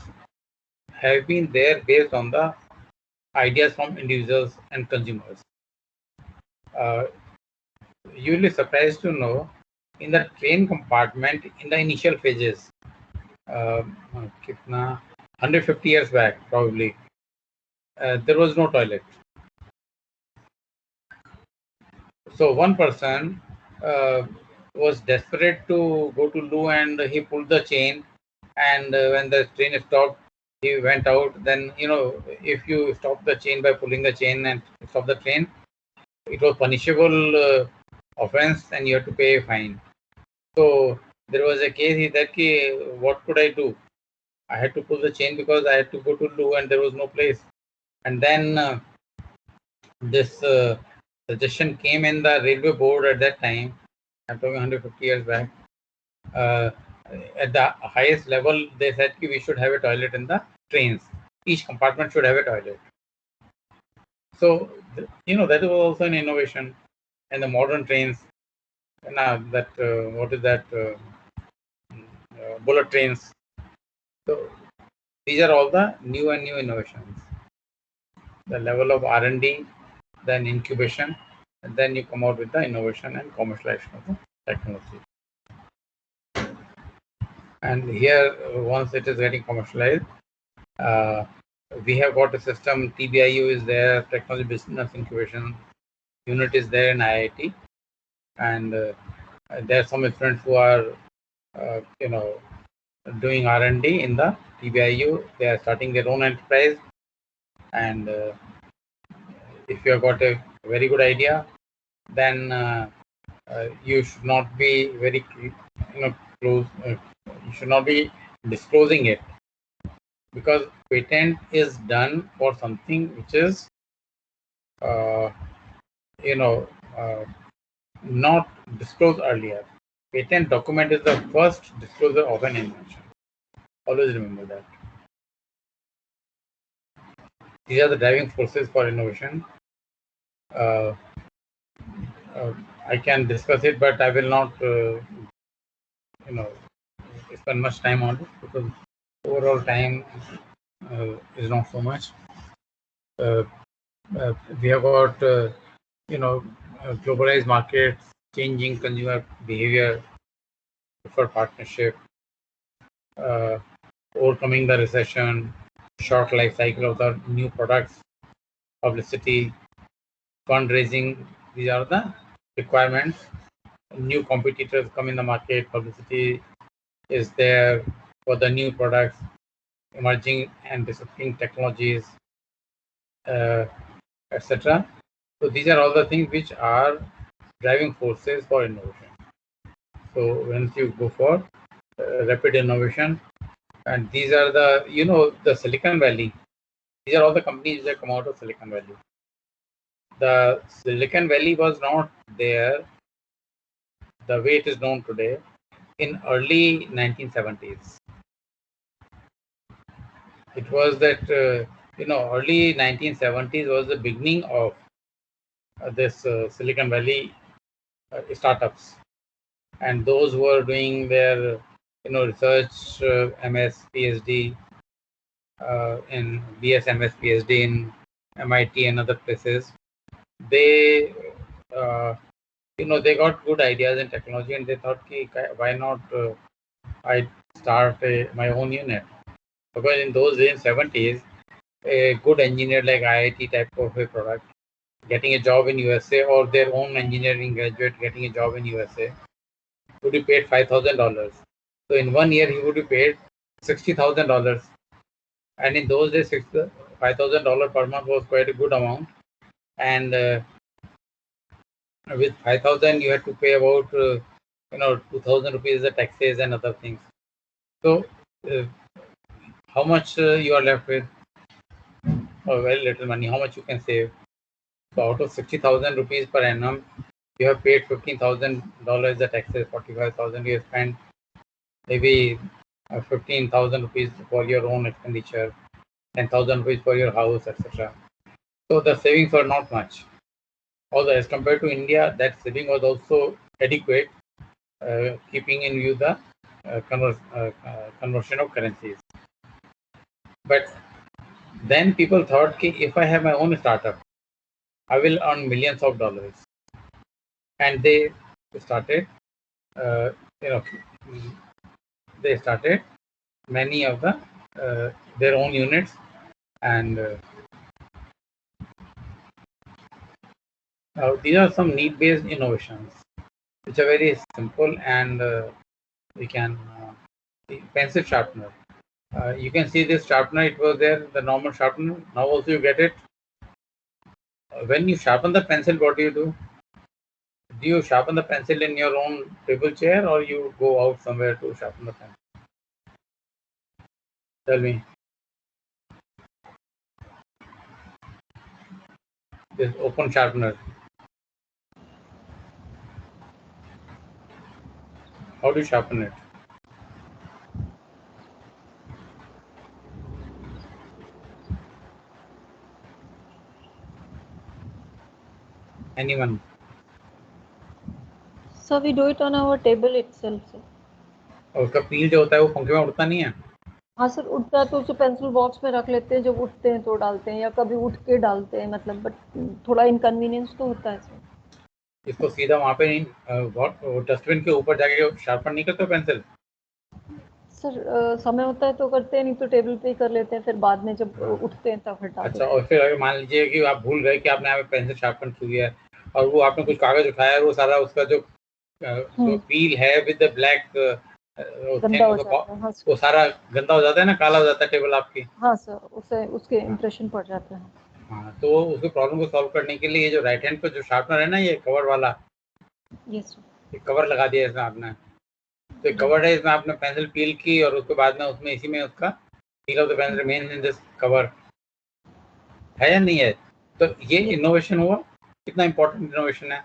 have been there based on the ideas from individuals and consumers. You will be surprised to know in the train compartment in the initial phases, 150 years back probably, there was no toilet. So one person was desperate to go to loo, and he pulled the chain, and when the train stopped, he went out. Then if you stop the chain by pulling the chain and stop the train, it was punishable offense, and you have to pay a fine. So there was a case. He said, what could I do? I had to pull the chain because I had to go to loo and there was no place. And then this suggestion came in the railway board at that time. I'm talking 150 years back. At the highest level, they said we should have a toilet in the trains. Each compartment should have a toilet. So that was also an innovation in the modern trains. Now that what is that? Bullet trains. So these are all the new innovations. The level of R&D, then incubation, and then you come out with the innovation and commercialization of the technology. And here, once it is getting commercialized, we have got a system. TBIU is there, Technology Business Incubation Unit is there in IIT, and there are some students who are, doing R&D in the TBIU. They are starting their own enterprise, and if you have got a very good idea, then you should not be very close. You should not be disclosing it, because patent is done for something which is not disclosed earlier. Patent document is the first disclosure of an invention. Always remember that. These are the driving forces for innovation. I can discuss it, but I will not spend much time on it, because overall time is not so much. We have got globalized markets, changing consumer behavior for partnership, overcoming the recession, short life cycle of the new products, publicity, fundraising. These are the requirements. New competitors come in the market, publicity is there for the new products, emerging and disrupting technologies, etc. So these are all the things which are driving forces for innovation. So once you go for rapid innovation, and these are the Silicon Valley. These are all the companies that come out of Silicon Valley. The Silicon Valley was not there the way it is known today in early 1970s. It was that early 1970s was the beginning of this Silicon Valley startups, and those who are doing their research, MS, PhD in BS, MS, PhD in MIT and other places, they they got good ideas in technology, and they thought, why not I start my own unit? Because in those days, 70s, a good engineer like IIT type of a product getting a job in USA, or their own engineering graduate getting a job in USA, would be paid $5,000. So in 1 year, he would be paid $60,000. And in those days, $5,000 per month was quite a good amount. And with 5,000, you had to pay about 2,000 rupees the taxes and other things. So how much you are left with? Very little money. How much you can save? So out of $60,000 per annum, you have paid $15,000 the taxes, 45,000 you have spent, maybe 15,000 rupees for your own expenditure, 10,000 rupees for your house, etc. So the savings were not much. Although as compared to India, that saving was also adequate, keeping in view the conversion of currencies. But then people thought, okay, if I have my own startup, I will earn millions of dollars. And they started, they started many of the their own units, and these are some need-based innovations which are very simple, and we can pencil sharpener. You can see this sharpener, it was there, the normal sharpener. Now also you get it. When you sharpen the pencil, what do you do? Do you sharpen the pencil in your own table chair, or you go out somewhere to sharpen the pencil? Tell me. This open sharpener. How do you sharpen it? Anyone? So we do it on our table itself, sir. और उसका पील जो होता है वो पंखे में उड़ता नहीं है? हाँ सर, उठता है तो उसे पेंसिल बॉक्स में रख लेते हैं, जब उठते हैं तो डालते हैं, या कभी उठ के डालते हैं, मतलब बट थोड़ा इनकन्वीनियंस तो होता है सर। इसको सीधा वहाँ पे नहीं, डस्टबिन के ऊपर जाके शार्पन नहीं करते पेंसिल? सर समय होता है तो करते हैं, नहीं तो टेबल पे ही कर लेते हैं, फिर बाद में जब उठते हैं तब हटा देते अच्छा, और फिर अगर मान लीजिए कि आप भूल गए कि आपने यहाँ पे पेंसिल शार्पन की है, और वो आपने कुछ कागज उठाया है, वो सारा उसका जो पील है विद द ब्लैक गंदा हो जाता है। हाँ वो सारा गंदा हो जाता है ना, काला हो जाता है टेबल आपकी। हाँ सर, उसे उसके इम्प्रेशन पड़ जाते हैं। हाँ, तो उसके प्रॉब्लम को सॉल्व करने के लिए ये जो राइट हैंड पे जो शार्पनर है ना, ये कवर वाला, यस सर, ये कवर लगा दिया इसमें आपने, तो कवर है, इसमें आपने पेंसिल पील की और उसके बाद में उसमें इसी में उसका पील of the pencil remains in this cover, है या नहीं है? तो ये इनोवेशन हुआ, कितना इंपॉर्टेंट इनोवेशन है।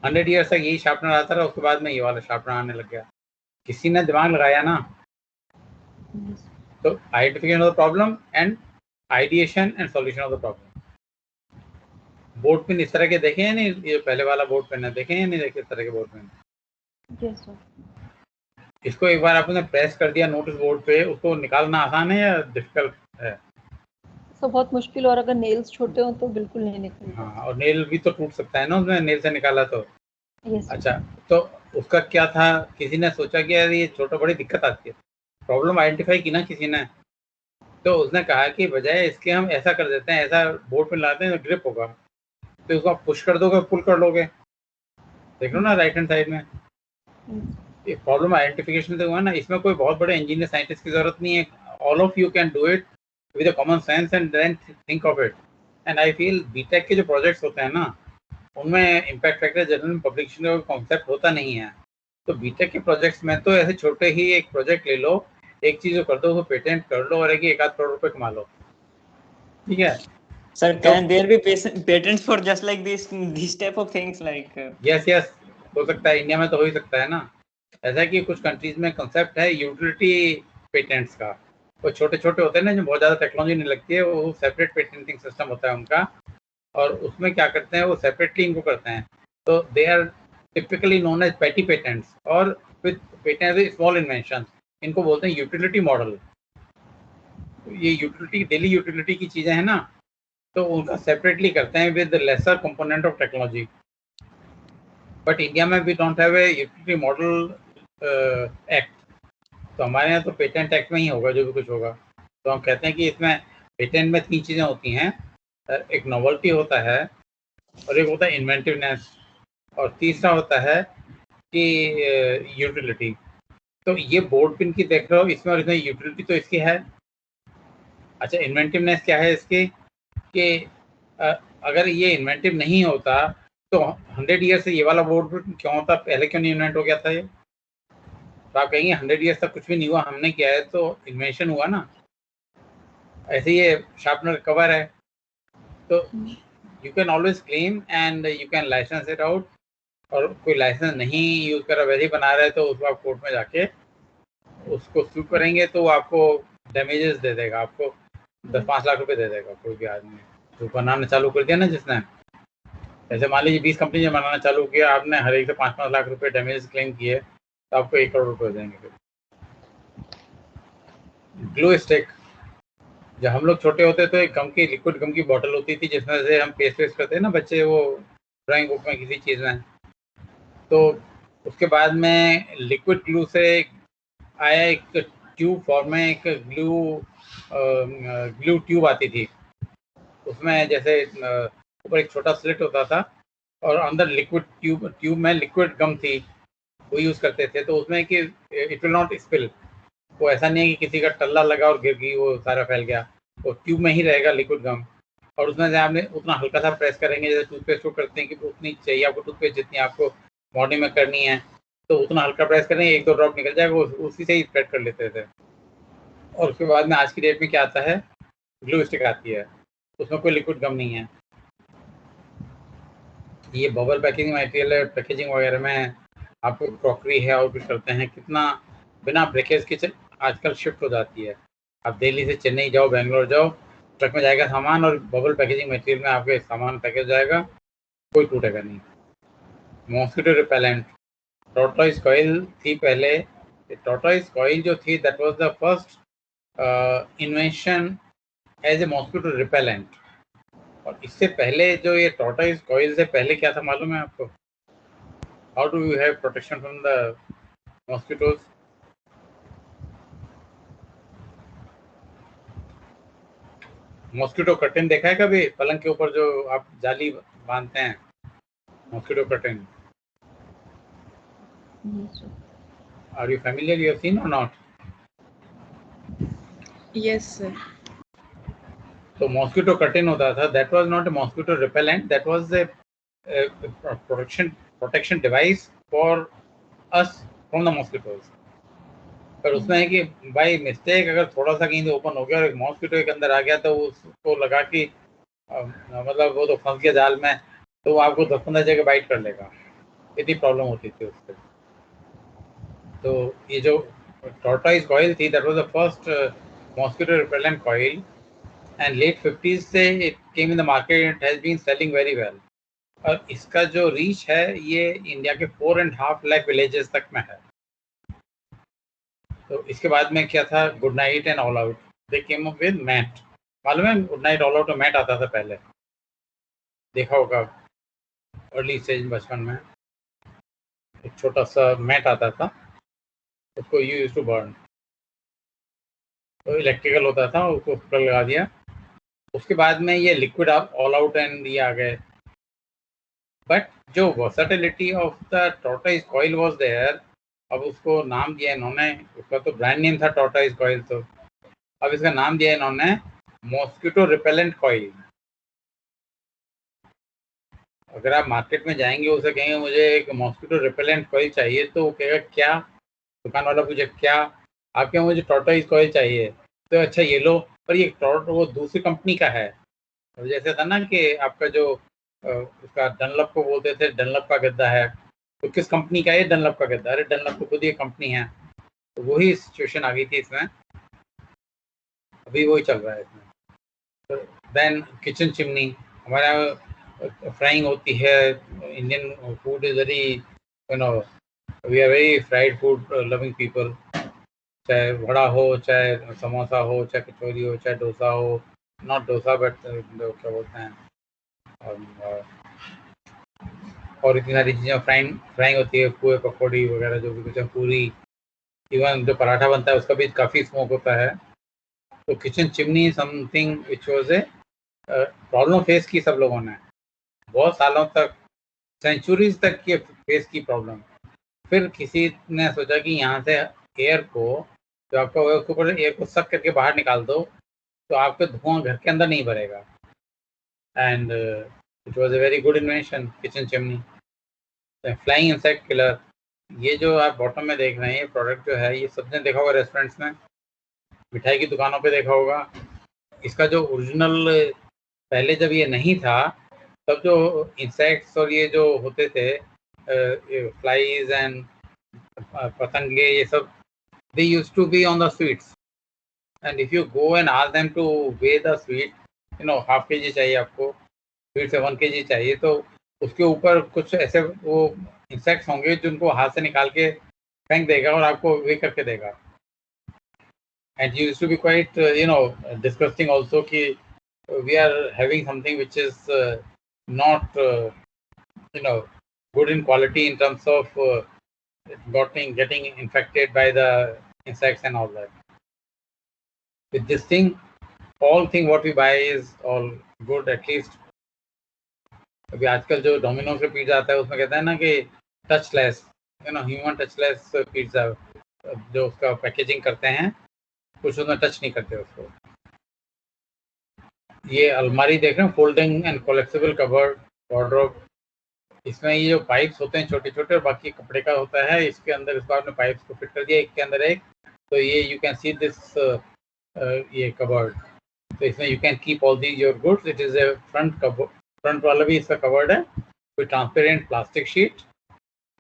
100 ईयर्स तक यही शार्पनर आता रहा, उसके बाद में ये वाला शार्पनर आने लग गया। किसी ने दिमाग लगाया ना। तो identification of the problem and ideation and solution of the problem. Board pen इस तरह के देखे हैं नहीं? ये पहले वाला बोर्ड पेन है, देखे हैं नहीं? देखे इस तरह के बोर्ड पेन? Yes sir. इसको एक बार आपने प्रेस कर दिया नोटिस बोर्ड पे, उसको निकालना आसान है या डिफिकल्ट है? तो बहुत मुश्किल, और अगर नेल्स छोटे हो तो बिल्कुल नहीं निकलता। हाँ, और नेल भी तो टूट सकता है ना उसमें, नेल से निकाला तो। यस। अच्छा, तो उसका क्या था, किसी ने सोचा कि यार ये छोटा बड़ी दिक्कत आती है, प्रॉब्लम आइडेंटिफाई की ना किसी ने, तो उसने कहा कि बजाय इसके हम ऐसा कर देते हैं, ऐसा बोर्ड पे लाते हैं ग्रिप होगा, तो उसको आप पुश कर दोगे, पुल कर लोगे, देख लो ना राइट हैंड साइड में। ये प्रॉब्लम आइडेंटिफिकेशन से हुआ ना, इसमें कोई बहुत बड़े इंजीनियर साइंटिस्ट की जरूरत नहीं है, all of you can do it with a common sense and then think of it. And I feel BTech के जो प्रोजेक्ट्स होते हैं ना, उनमें इम्पैक्ट फैक्टर जनरल पब्लिकेशन का कॉन्सेप्ट होता नहीं है, तो बीटेक के प्रोजेक्ट्स में तो ऐसे छोटे ही एक प्रोजेक्ट ले लो, एक चीज कर दो, उसको पेटेंट कर लो और एक आध करोड़ रुपए कमा लो, ठीक है? Sir, can there be patents for just like these type of things like? Yes, हो सकता है, इंडिया में तो हो ही सकता है ना। ऐसा कि कुछ कंट्रीज में कंसेप्ट है यूटिलिटी पेटेंट्स का, वो छोटे छोटे होते हैं ना, जो बहुत ज़्यादा टेक्नोलॉजी नहीं लगती है, वो सेपरेट पेटेंटिंग सिस्टम होता है उनका, और उसमें क्या करते हैं वो सेपरेटली इनको करते हैं, तो they are typically known as petty patents और विद पेटेंट स्मॉल इन्वेंशन, इनको बोलते हैं यूटिलिटी मॉडल। ये यूटिलिटी, डेली यूटिलिटी की चीज़ें हैं ना, तो उनका सेपरेटली करते हैं with lesser component of technology. But India में we don't have a utility model act, तो हमारे यहाँ तो पेटेंट एक्ट में ही होगा जो भी कुछ होगा। तो हम कहते हैं कि इसमें पेटेंट में 3 चीज़ें होती हैं, एक नॉवल्टी होता है, और एक होता है इन्वेंटिवनेस, और तीसरा होता है कि यूटिलिटी। तो ये बोर्ड पिन की देख रहे हो, इसमें और इसमें यूटिलिटी तो इसकी है। अच्छा, इन्वेंटिवनेस क्या है इसकी, कि अगर ये इन्वेंटिव नहीं होता तो 100 ईयर से ये वाला बोर्ड पिन क्यों होता, पहले क्यों नहीं इन्वेंट हो गया था ये? तो आप कहेंगे 100 ईयर्स तक कुछ भी नहीं हुआ, हमने किया है तो इन्वेंशन हुआ ना। ऐसे ये शार्पनर कवर है, तो you can always claim and you can license it out. और कोई लाइसेंस नहीं यूज कर रहा वैसे ही बना रहा है तो उसको आप कोर्ट में जाके उसको सू करेंगे तो वो आपको डैमेजेस दे देगा, आपको 10-5 लाख रुपए दे देगा कोई भी आदमी जो बनाना चालू कर दिया ना जिसने। ऐसे मान लीजिए 20 कंपनी ने बनाना चालू किया, आपने हर एक से 5-5 लाख रुपए डैमेज क्लेम किए तो आपको 1 करोड़ रुपए देंगे। फिर ग्लो स्टिक, जब हम लोग छोटे होते तो एक गम की लिक्विड गम की बोतल होती थी जिसमें से हम पेस्ट वेस्ट करते हैं ना बच्चे, वो ड्राइंग बुक में किसी चीज़ में, तो उसके बाद में लिक्विड ग्लू से आया एक ट्यूब फॉर्म में, एक ग्लू ट्यूब आती थी, उसमें जैसे ऊपर एक छोटा स्लिट होता था और अंदर लिक्विड ट्यूब में लिक्विड गम थी, वो यूज़ करते थे। तो उसमें कि इट विल नॉट स्पिल, वो ऐसा नहीं है कि किसी का टल्ला लगा और गिर गई वो सारा फैल गया, वो ट्यूब में ही रहेगा लिक्विड गम। और उसमें से आपने उतना हल्का सा प्रेस करेंगे, जैसे टूथपेस्ट को करते हैं कि उतनी चाहिए आपको टूथपेस्ट जितनी आपको मॉर्निंग में करनी है, तो उतना हल्का प्रेस करेंगे 1-2 ड्रॉप निकल जाएगा, उसी से ही स्प्रेड कर लेते थे। और उसके बाद में आज की डेट में क्या आता है, ग्लू स्टिक आती है, उसमें कोई लिक्विड गम नहीं है, ये बबल पैकेजिंग मटेरियल है, पैकेजिंग वगैरह में आपको क्रॉकरी है और कुछ करते हैं, कितना बिना ब्रेकेज के आजकल शिफ्ट हो जाती है। आप दिल्ली से चेन्नई जाओ, बेंगलोर जाओ, ट्रक में जाएगा सामान और बबल पैकेजिंग मटेरियल में आपके सामान पैकेज जाएगा, कोई टूटेगा नहीं। मॉस्किटो रिपेलेंट, टॉर्टॉइस कॉइल थी पहले। टॉर्टॉइस कॉइल जो थी that was the first invention as a mosquito repellent. और इससे पहले जो ये टॉर्टॉइस कॉइल से पहले क्या था मालूम है आपको? How do you have protection from the mosquitoes? Mosquito curtain देखा है कभी पलंग के ऊपर जो आप जाली बांधते हैं, mosquito curtain? Are you familiar, you have seen और नॉट? Yes, sir. तो मॉस्किटो कर्टेन होता था, that was not a mosquito repellent, that was a protection device for us from the mosquitoes. पर उसमें है कि बाई मिस्टेक अगर थोड़ा सा कहीं ओपन हो गया और एक मॉस्किटो एक अंदर आ गया तो उसको लगा कि मतलब वो तो फंस गया जाल में, तो वो आपको 10-15 जगह बाइट कर लेगा, इतनी प्रॉब्लम होती थी उससे। तो ये जो टॉर्टॉइस कॉइल थी that was the first mosquito repellent coil and late 50s से it came in the market, it has been selling very well. और इसका जो रीच है ये इंडिया के 4.5 लाख विलेजेस तक में है। तो इसके बाद में क्या था, Good Night and All Out, they came up with mat. मालूम है गुड नाइट ऑल आउट में मैट आता था पहले, देखा होगा अर्ली स्टेज बचपन में, एक छोटा सा मैट आता था, उसको यू यूज टू बर्न, तो इलेक्ट्रिकल होता था, उसको प्लग लगा दिया। उसके बाद में ये लिक्विड ऑल आउट एंड ये आ गए। बट जो versatility of the tortoise coil was there, अब उसको नाम दिया इन्होंने, उसका तो ब्रांड नेम था टॉर्टॉइस कॉइल, तो अब इसका नाम दिया इन्होंने मॉस्किटो रिपेलेंट कॉइल। अगर आप मार्केट में जाएंगे उसे कहेंगे मुझे एक मॉस्किटो रिपेलेंट कॉइल चाहिए, तो वो कहेगा क्या, दुकान वाला पूछे क्या, आप क्या मुझे टॉर्टॉइस कॉइल चाहिए, तो अच्छा ये लो, पर ये वो दूसरी कंपनी का है। जैसे था ना कि आपका जो उसका डनलप को बोलते थे डनलप का गद्दा है, तो किस कंपनी का है डनलप का गद्दा, अरे डनलप तो खुद ही कंपनी है। तो वही सिचुएशन आ गई थी इसमें, अभी वही चल रहा है इसमें। तो देन किचन चिमनी, हमारे यहाँ फ्राइंग होती है, Indian food is very you know we are very fried food loving people, चाहे वड़ा हो, चाहे समोसा हो, चाहे कचौरी हो, चाहे डोसा हो, नॉट डोसा बट क्या बोलते हैं, और इतनी सारी चीज़ें फ्राइंग होती है, पुए पकौड़ी वगैरह जो भी कुछ है, पूरी, इवन जो पराठा बनता है उसका भी काफ़ी स्मोक होता है। तो kitchen chimney something which was a problem face की सब लोगों ने, बहुत सालों तक, सेंचुरीज तक ये फेस की प्रॉब्लम। फिर किसी ने सोचा कि यहाँ से एयर को, जो आपका उसके ऊपर एयर को सक करके बाहर निकाल दो, तो आपका धुआं घर के अंदर नहीं भरेगा, and it was a very good invention kitchen chimney. Flying insect killer, ये जो आप बॉटम में देख रहे हैं ये प्रोडक्ट जो है, ये सबने देखा होगा रेस्टोरेंट्स में, मिठाई की दुकानों पे देखा होगा। इसका जो ओरिजिनल पहले जब ये नहीं था तब जो इंसेक्ट्स और ये जो होते थे फ्लाइज एंड पतंगे, ये सब they used to be on the sweets, and if you go and ask them to weigh the sweet, half kg चाहिए आपको, स्वीट से 1 kg चाहिए, तो उसके ऊपर कुछ ऐसे वो इंसेक्ट्स होंगे जिनको हाथ से निकाल के फेंक देगा और आपको वे करके देगा. And you used to be quite disgusting also कि we are having something which is not good in quality in terms of getting infected by the insects and all that. With this thing, all thing what we buy is all good, at least. अभी आजकल जो Domino's पे pizza आता है उसमें कहता है ना कि टचलेस, ह्यूमन टचलेस पिज्जा, जो उसका पैकेजिंग करते हैं कुछ उसमें टच नहीं करते उसको. ये अलमारी देख रहे हैं, folding and collapsible covered wardrobe. इसमें ये जो पाइप्स होते हैं छोटे छोटे और बाकी कपड़े का होता है, इसके अंदर इसको आपने पाइप्स को फिट कर दिया एक के अंदर एक, तो ये यू कैन सी दिस ये कवर्ड. तो इसमें you can keep all the your goods. It is a front covered, front वाला भी इसका कवर्ड है, कोई ट्रांसपेरेंट प्लास्टिक शीट,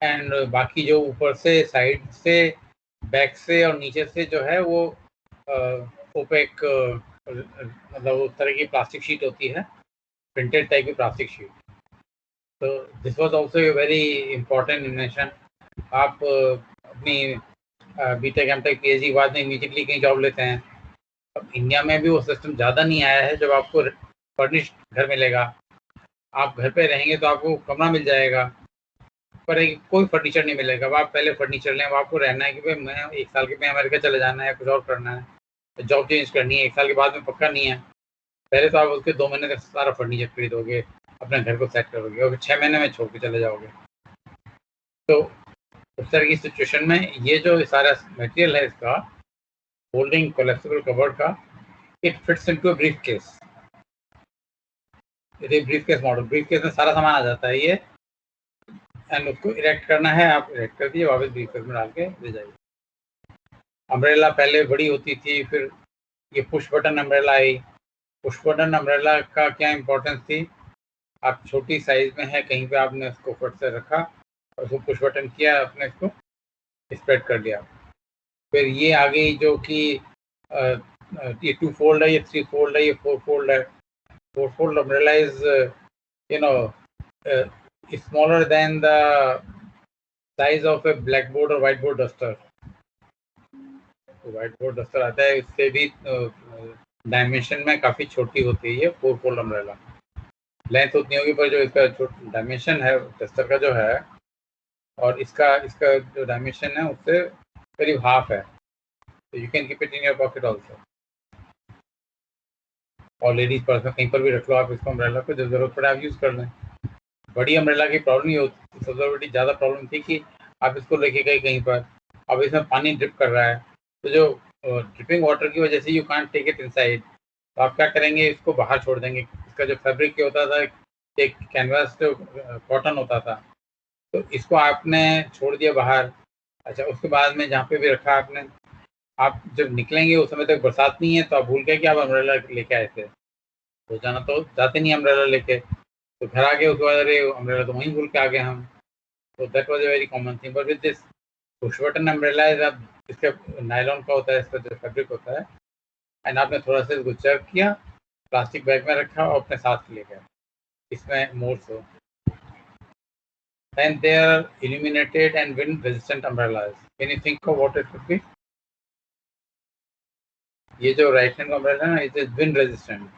एंड बाकी जो ऊपर से, साइड से, बैक से और नीचे से जो है वो ओपेक, मतलब उस तरह की प्लास्टिक शीट होती है, प्रिंटेड टाइप की प्लास्टिक शीट. तो this was also a very important invention. आप अपनी बीटेक एमटेक पीएचडी बाद में इमीडिएटली कहीं जॉब लेते हैं. अब इंडिया में भी वो सिस्टम ज़्यादा नहीं आया है जब आपको फर्निश्ड घर मिलेगा. आप घर पे रहेंगे तो आपको कमरा मिल जाएगा, पर कोई फर्नीचर नहीं मिलेगा. अब आप पहले फर्नीचर लें, अब आपको रहना है कि भाई मैं 1 साल के में अमेरिका चले जाना है, कुछ और करना है, जॉब चेंज करनी है, 1 साल के बाद में पक्का नहीं है. पहले तो आप उसके 2 महीने तक सारा फर्नीचर खरीदोगे, अपने घर को सेट करोगे और 6 महीने में छोड़ के चले जाओगे. तो उस तरह की सिचुएशन में ये जो सारा मटेरियल है इसका फोल्डिंग कोलेप्सिबल कवर्ड का, it fits into a briefcase. ये briefcase model, briefcase में सारा सामान आ जाता है ये, एंड उसको इरेक्ट करना है, आप इरेक्ट कर दिए, वापस ब्रीफ केस में डाल के ले जाइए. अम्ब्रेला पहले बड़ी होती थी, फिर ये push button umbrella I. Push button umbrella का क्या इम्पोर्टेंस थी, आप छोटी साइज में है, कहीं पे आपने उसको फट से रखा और उसको पुश बटन किया, आपने इसको स्प्रेड कर लिया. फिर ये आ गई जो कि ये 2 फोल्ड है, ये 3 फोल्ड है, ये 4 फोल्ड है. 4 fold umbrella is smaller than the size of a blackboard or whiteboard duster. तो whiteboard duster आता है, इससे भी डायमेंशन में काफ़ी छोटी होती है ये 4 फोल्ड अम्ब्रेला. लेंथ उतनी होगी पर जो इसका डायमेंशन है डस्टर का जो है, और इसका जो डायमेंशन है उससे करीब हाफ है. तो you can keep it in your pocket also, और लेडीज पर्स में कहीं पर भी रख लो आप इसको अम्ब्रेला को, जब जरूरत पड़े आप यूज़ कर लें. बड़ी अम्ब्रेला की प्रॉब्लम ये होती, सबसे बड़ी ज़्यादा प्रॉब्लम थी कि आप इसको लेके गए कहीं पर, अब इसमें पानी ड्रिप कर रहा है, तो जो ड्रिपिंग वाटर की वजह से you can't take it inside. तो आप क्या करेंगे, इसको बाहर छोड़ देंगे. इसका जो फैब्रिक के होता था, एक कैनवास जो कॉटन होता था, तो इसको आपने छोड़ दिया बाहर. अच्छा, उसके बाद में जहाँ पे भी रखा आपने, आप जब निकलेंगे उस समय तक बरसात नहीं है, तो आप भूल गए कि आप अम्ब्रेला लेके आए थे. तो जाना तो जाते नहीं अम्ब्रेला लेके, तो घर आ गए, उसके बाद अरे अम्ब्रेला तो वहीं भूल के आ गए हम. तो that was a very common thing. But with this push button umbrella, इसके नायलॉन का होता है, इसका जो फैब्रिक होता है, एंड आपने थोड़ा सा इसको चेक किया, प्लास्टिक बैग में रखा और अपने साथ ले गए. इसमें मोड्स हो, and they are illuminated and wind resistant umbrellas. Can you think of what it could be? ये जो राइट हैंड अम्ब्रेला है ना, इट इज विंड रेजिस्टेंट.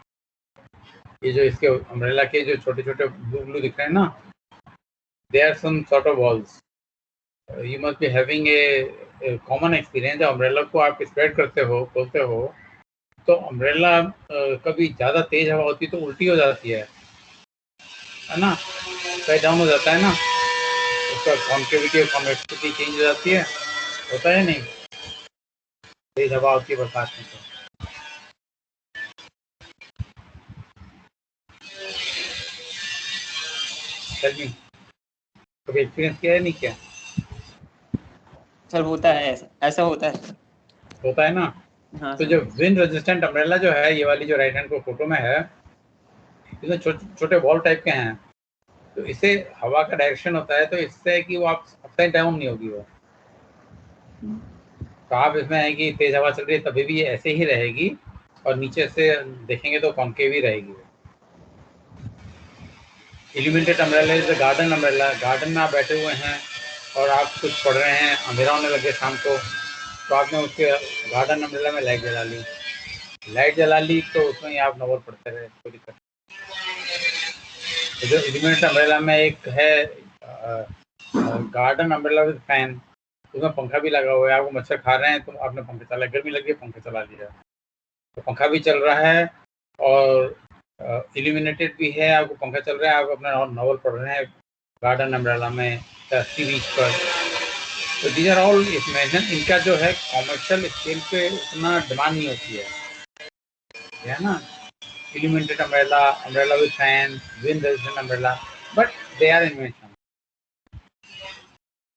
ये जो इसके अम्ब्रेला के जो छोटे छोटे ब्लू ब्लू दिख रहे हैं ना, they are some sort of walls. You must be having a common experience. Umbrella को आप स्प्रेड करते हो, खोलते हो, तो अम्ब्रेला कभी ज़्यादा तेज हवा होती है तो उल्टी हो जाती है ना, साइड डाउन हो जाता है ना, उसका कॉन्केविटी और कॉन्वेक्सिटी चेंज हो जाती है, होता है नहीं, तेज हवा होती है बरसात में. तो कभी एक्सपीरियंस किया है, नहीं किया? सर होता है, ऐसा होता है ना. हाँ. तो जो विंड रेजिस्टेंट अम्ब्रेला जो है, ये वाली जो राइट हैंड को फोटो में है, इसमें छोटे बॉल टाइप के हैं, तो इससे हवा का डायरेक्शन होता है, तो इससे कि वो आप अपसाइड डाउन नहीं होगी वो। तो आप इसमें है कि तेज हवा चल रही है तभी भी ये ऐसे ही रहेगी, और नीचे से देखेंगे तो कॉन्केव ही रहेगी। Illuminated umbrella is garden umbrella. Garden में आप बैठे हुए हैं और आप कुछ पढ़ रहे हैं, अंधेरा होने लगे शाम को, तो आपने उसके गार्डन अम्ब्रेला में लाइट जला ली, तो उसमें ही आप नॉवल पढ़ते रहे, कोई दिक्कत नहीं। जो इल्यूमिनेटेड अम्ब्रेला में एक है गार्डन अम्ब्रेला विद फैन, उसमें पंखा भी लगा हुआ है, आपको मच्छर खा रहे हैं तो आपने पंखा चला, गर्मी लगी पंखा चला लिया, तो पंखा भी चल रहा है और इल्यूमिनेटेड भी है, आपको पंखा चल रहा है, आप अपना नॉवल पढ़ रहे हैं गार्डन अम्ब्रेला में सी बीच पर। तो दीज आर ऑल इमेजिन। इनका जो है कॉमर्शियल स्केल पे उतना डिमांड नहीं होती है ना, illuminated umbrella, umbrella with fan, wind resistant umbrella, but they are invention.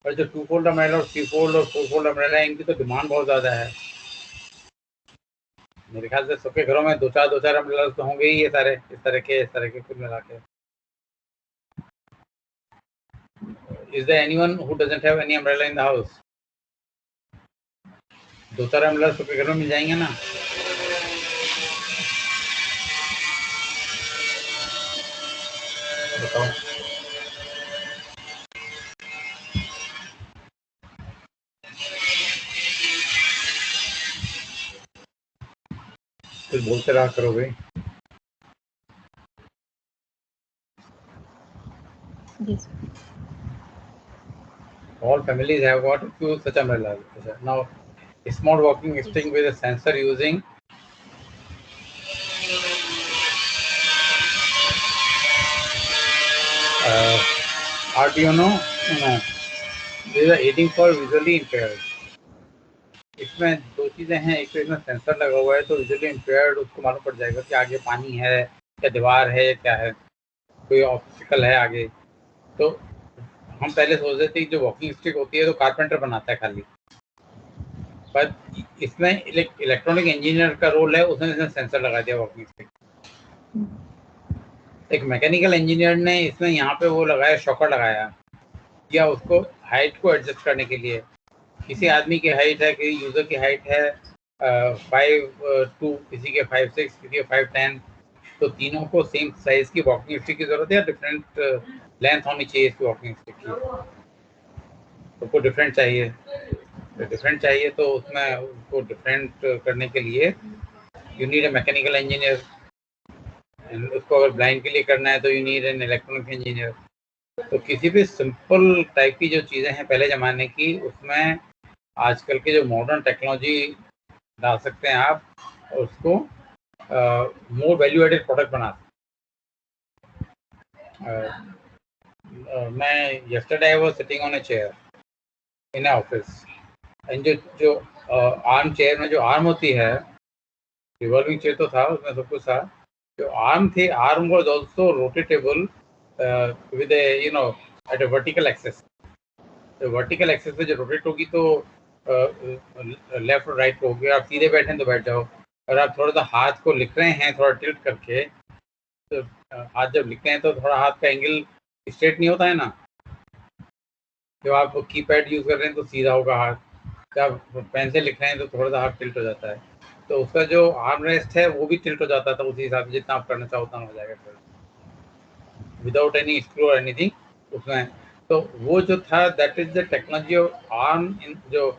और जो 2 फोल्ड अम्ब्रेला और 3 फोल्ड और 4 फोल्ड अम्ब्रेला है, इनकी तो डिमांड बहुत ज़्यादा है। मेरे ख्याल से सबके घरों में दो चार अम्ब्रेला तो होंगे ही, ये सारे इस तरह के कुल मिला के। Is there anyone who doesn't have any umbrella in the house? 2-4 umbrella सबके घर में मिल जाएंगे ना। बताओ। कुछ बोलते रहा करो भाई। Yes. All families have got a few such umbrellas. Now, a small walking stick with a sensor using Arduino Uno. These are aiding for visually impaired. इसमें दो चीज़ें हैं, एक तो इसमें सेंसर लगा हुआ है, तो विजुअली इम्पेयर्ड उसको मालूम पड़ जाएगा कि आगे पानी है या दीवार है या क्या है, कोई ऑब्स्टिकल है आगे। तो हम पहले सोचते थे कि जो वॉकिंग स्टिक होती है तो कारपेंटर बनाता है खाली, पर इसमें इलेक्ट्रॉनिक इंजीनियर का रोल है, उसने इसमें सेंसर लगा दिया वॉकिंग स्टिक। एक मैकेनिकल इंजीनियर ने इसमें यहाँ पे वो लगाया, शॉकर लगाया, या उसको हाइट को एडजस्ट करने के लिए। किसी आदमी की हाइट है, किसी यूज़र की हाइट है 5'2", किसी के 5'6", किसी के 5'10", तो तीनों को सेम साइज की वॉकिंग स्टिक की जरूरत है, या डिफरेंट लेंथ होनी चाहिए इसकी वॉकिंग स्टिक की, सबको डिफरेंट चाहिए। तो डिफरेंट चाहिए तो उसमें उसको डिफरेंट करने के लिए you need a mechanical engineer, उसको अगर ब्लाइंड के लिए करना है तो you need an electronic engineer. तो किसी भी सिंपल टाइप की जो चीज़ें हैं पहले ज़माने की, उसमें आजकल के जो मॉडर्न टेक्नोलॉजी डाल सकते हैं आप, और उसको मोर वैल्यू एडेड प्रोडक्ट बना सकते। मैं yesterday I was sitting on a chair in an office, and जो आर्म चेयर में जो आर्म होती है, रिवॉल्विंग चेयर तो था, उसमें सब कुछ था, जो आर्म थी, arm was also rotatable with a at a vertical axis. तो वर्टिकल एक्सेस पे जो रोटेट होगी तो लेफ्ट और राइट होगी, आप सीधे बैठे तो बैठ जाओ, और आप थोड़ा सा हाथ को लिख रहे हैं थोड़ा टिल्ट करके, तो हाथ जब लिखते हैं तो थोड़ा हाथ का एंगल स्ट्रेट नहीं होता है ना। जब आप कीपैड यूज़ कर रहे हैं तो सीधा होगा हाथ, जब पेन से लिख रहे हैं तो थोड़ा सा हाथ टिल्ट हो जाता है, तो उसका जो आर्म रेस्ट है वो भी टिल्ट हो जाता था उसी हिसाब से, जितना आप करना चाहो उतना हो जाएगा फिर, विदाउट एनी स्क्रू और एनीथिंग उसमें। तो वो जो था, that is the technology of arm, in जो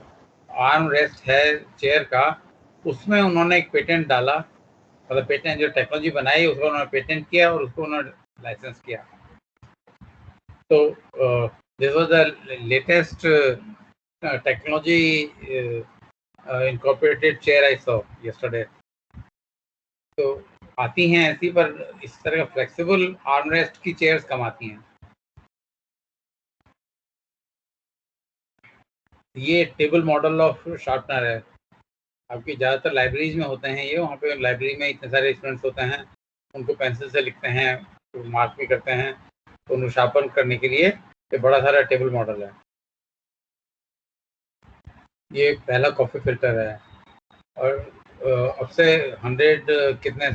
आर्म रेस्ट है चेयर का, उसमें उन्होंने एक पेटेंट डाला, मतलब पेटेंट जो टेक्नोलॉजी बनाई उसको उन्होंने पेटेंट किया और उसको उन्होंने लाइसेंस किया। तो this was the latest technology incorporated chair I saw yesterday. तो आती हैं ऐसी, पर इस तरह का फ्लेक्सिबल आर्म रेस्ट की चेयर्स कम आती हैं। ये टेबल मॉडल ऑफ शार्पनर है, आपकी ज़्यादातर लाइब्रेरीज में होते हैं ये, वहाँ पे लाइब्रेरी में इतने सारे स्टूडेंट्स होते हैं, उनको पेंसिल से लिखते हैं, तो मार्क भी करते हैं, तो उनको शार्पन करने के लिए ये बड़ा सारा टेबल मॉडल है। ये पहला कॉफ़ी फिल्टर है, और अब से 100 कितने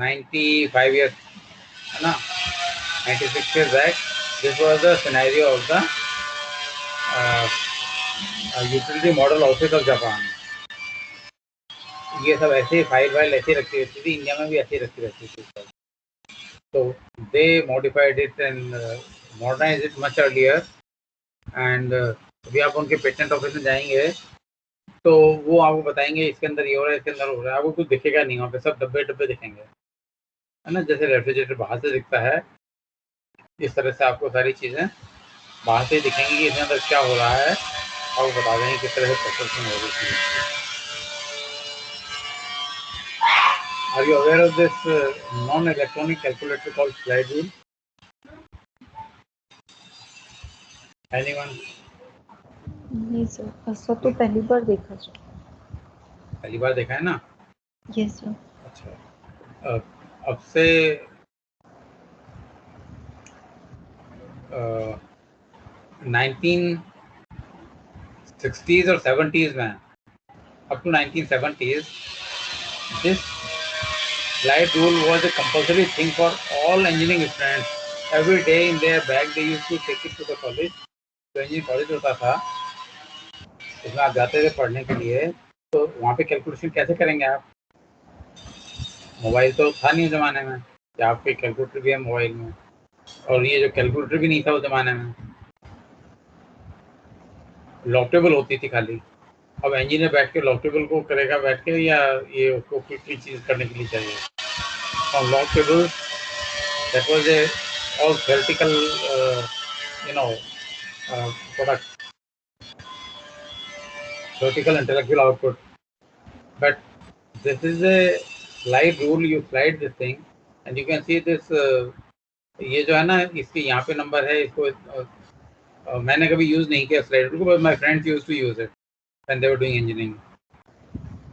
95 years, है ना, 96 years back, this was the scenario of the utility model office of Japan. ये सब ऐसे फाइल ऐसे रखी रहती थी, इंडिया में भी ऐसे रखी रहती थी. तो they modified it and modernise it much earlier. And अभी आप उनके पेटेंट ऑफिस में जाएंगे तो वो आपको बताएंगे इसके अंदर ये हो रहा है, इसके अंदर हो रहा है. आपको कुछ दिखेगा नहीं, वहाँ पे सब डब्बे डब्बे दिखेंगे, है ना. जैसे रेफ्रिजरेटर बाहर से दिखता है, इस तरह से आपको सारी चीज़ें बाहर से दिखेंगी कि इसके अंदर क्या हो रहा है, आपको बता देंगे किस तरह से प्रोसेसिंग हो रही है. Are you aware of this non-electronic calculator called slide rule? Anyone? नहीं सर, ऐसा तो पहली बार देखा सर. पहली बार देखा है ना? Yes sir. अच्छा, अब से 1960s और 70s में, up to 1970s, this slide rule was a compulsory thing for all engineering students. Every day in their bag they used to take it to the college. तो engineering college होता था, उसमें आप जाते थे पढ़ने के लिए. तो वहाँ पे कैलकुलेशन कैसे करेंगे आप? मोबाइल तो था नहीं उस ज़माने में कि आपके कैलकुलेटर भी है मोबाइल में, और ये जो कैलकुलेटर भी नहीं था उस ज़माने में, लॉक टेबल होती थी खाली. अब इंजीनियर बैठ के लॉक टेबल को करेगा बैठ के, या ये उसको क्विकली चीज़ करने के लिए चाहिए. और log table that was A all theoretical product, theoretical intellectual output. But this is a slide rule. You slide this thing and you can see this. ये जो है ना, इसके यहाँ पे नंबर है. इसको मैंने कभी यूज़ नहीं किया स्लाइड रूल को, but my friends used to use it when they were doing engineering.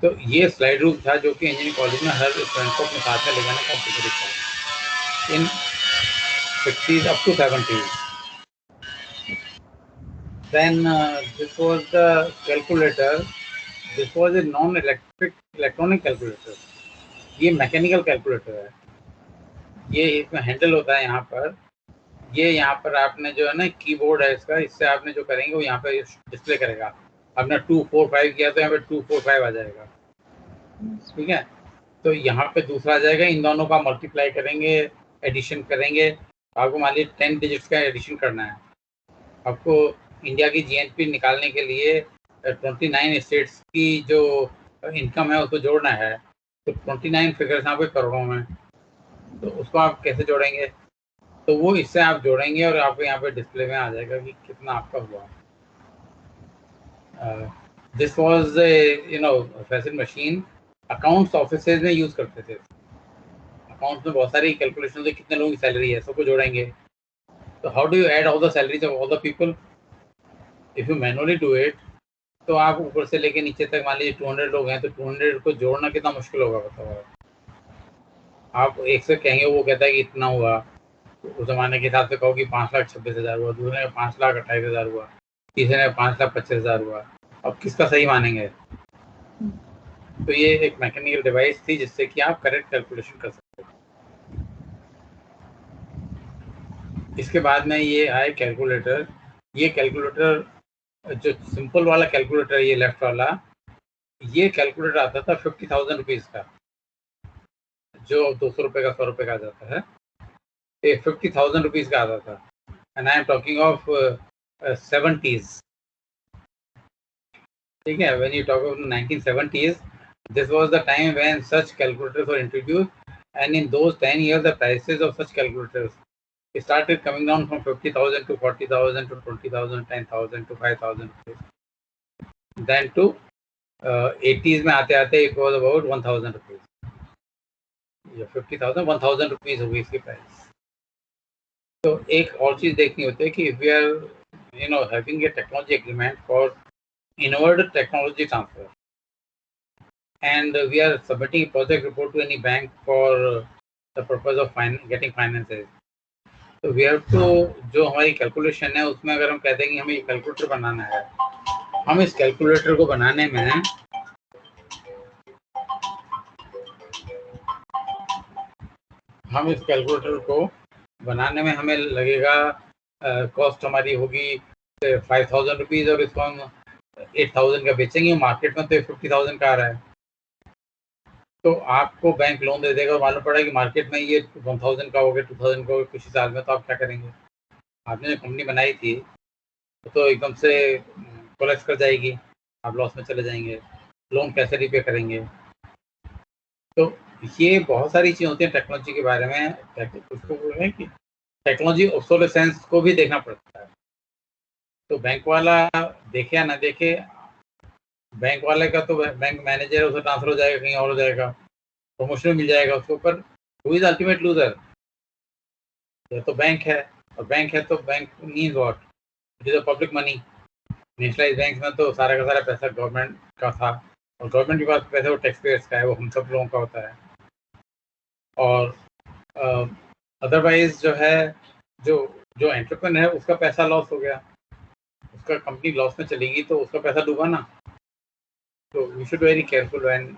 तो ये स्लाइड रूल था जो कि इंजीनियरिंग कॉलेज में हर स्टूडेंट को अपने साथ में ले जाना कंपल्सरी था इन 60s up to 70s. Then this was the calculator. This was a electronic calculator. ये मैकेनिकल कैलकुलेटर है. ये इसमें हैंडल होता है यहाँ पर. ये यहाँ पर आपने जो है ना कीबोर्ड है इसका, इससे आपने जो करेंगे वो यहाँ पे डिस्प्ले करेगा. आपने 245 किया तो यहाँ पे 245 आ जाएगा. ठीक है. तो यहाँ पे दूसरा आ जाएगा. इन दोनों का मल्टीप्लाई करेंगे, एडिशन करेंगे. आपको मान लीजिए 10 डिजिट्स का एडिशन करना है. आपको इंडिया की जीएनपी निकालने के लिए 29 स्टेट्स की जो इनकम है उसको जोड़ना है. तो 29 फिगर्स यहाँ पे करोड़ों में, तो उसको आप कैसे जोड़ेंगे? तो वो इससे आप जोड़ेंगे और आपको यहाँ पे डिस्प्ले में आ जाएगा कि कितना आपका हुआ. This was fossil machine. Accounts offices में यूज़ करते थे. अकाउंट्स में बहुत सारी कैलकुलेशन होती है, कितने लोगों की सैलरी है, सबको जोड़ेंगे. तो how do you add all the salaries of all the people? If you manually do it, तो आप ऊपर से लेके नीचे तक मान लीजिए 200 लोग हैं, तो 200 को जोड़ना कितना मुश्किल होगा बताओ. आप एक से कहेंगे, वो कहता है कि इतना हुआ. तो उस ज़माने के हिसाब से कहो कि 5,26,000 हुआ, दूसरे ने 5,28,000 हुआ, तीसरे ने 5,25,000 हुआ. अब किसका सही मानेंगे? तो ये एक मैकेनिकल डिवाइस थी जिससे कि आप करेक्ट कैलकुलेशन कर सकते हो. इसके बाद में ये आए कैलकुलेटर. ये कैलकुलेटर जो सिंपल वाला कैलकुलेटर है, ये लेफ्ट वाला, ये कैलकुलेटर आता था 50,000 रुपीज़ का, जो 200 रुपये का 100 रुपये का आ जाता है. ये 50,000 रुपीज़ का आता था. And I am talking of 70s. ठीक है. When you talk of 1970s, this was the time when such calculators were introduced, and in those 10 years the prices of such calculators started coming down from 50,000 to 40,000 to 20,000, 10,000 to 5,000 rupees. Then to 80s में आते आते it was about 1,000 rupees. ये 50,000 1,000 rupees हो गई इसकी price. तो एक और चीज़ देखनी होती है कि if we are having a technology agreement for inward technology transfer, and we are submitting a project report to any bank for the purpose of getting finances. तो we have to, जो हमारी कैलकुलेशन है उसमें अगर हम कहते हैं कि हमें ये कैलकुलेटर बनाना है, हम इस कैलकुलेटर को बनाने में हम इस कैलकुलेटर को बनाने में हमें लगेगा, कॉस्ट हमारी होगी 5,000 रुपीज़ और इसको हम 8,000 का बेचेंगे। मार्केट में तो 50,000 का आ रहा है, तो आपको बैंक लोन दे देगा और मालूम पड़ा कि मार्केट में ये 1,000 का हो गया, 2,000 का हो गया कुछ ही साल में, तो आप क्या करेंगे? आपने जो कंपनी बनाई थी तो एकदम से कोलैप्स कर जाएगी, आप लॉस में चले जाएंगे, लोन कैसे रिपे करेंगे? तो ये बहुत सारी चीज़ें होती हैं टेक्नोलॉजी के बारे में। उसको बोल रहे हैं कि टेक्नोलॉजी ऑब्सोलेसेंस को भी देखना पड़ता है। तो बैंक वाला देखे या ना देखे, बैंक वाले का तो बैंक मैनेजर उसे ट्रांसफर हो जाएगा, कहीं और हो जाएगा, प्रमोशन मिल जाएगा उसको, पर हु इज अल्टीमेट लूजर? ये तो बैंक है, और बैंक है तो bank means what? It is a public money. Nationalise bank में तो सारा का सारा पैसा गवर्नमेंट का था, और गवर्नमेंट के पास पैसा वो टैक्स पेयर्स का है, वो हम सब लोगों का होता है। और अदरवाइज जो है, जो एंटरप्रेन्योर है उसका पैसा लॉस हो गया, उसका कंपनी लॉस में चलेगी तो उसका पैसा डूबा ना। तो we should very careful when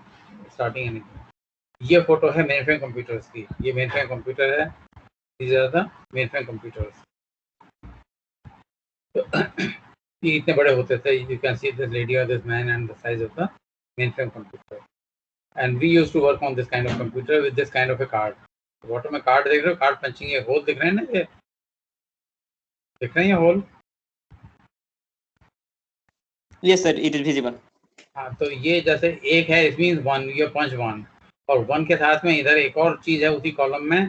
starting anything. ये फोटो है मेन फ्रेम कंप्यूटर्स की, ये मेन फ्रेम कंप्यूटर है, these are the mainframe computers. ये इतने बड़े होते थे, you can see this lady और this man and the size of the mainframe computer. And we used to work on this kind of computer with this kind of a card. Bottom में card देख रहे हो, card punching, ये whole दिख रहे हैं ना, ये दिख रहे हैं ये whole? Yes, sir. It is visible. हाँ, तो ये जैसे एक है, इट मीन्स 1, ये पंच 1, और 1 के साथ में इधर एक और चीज़ है उसी कॉलम में,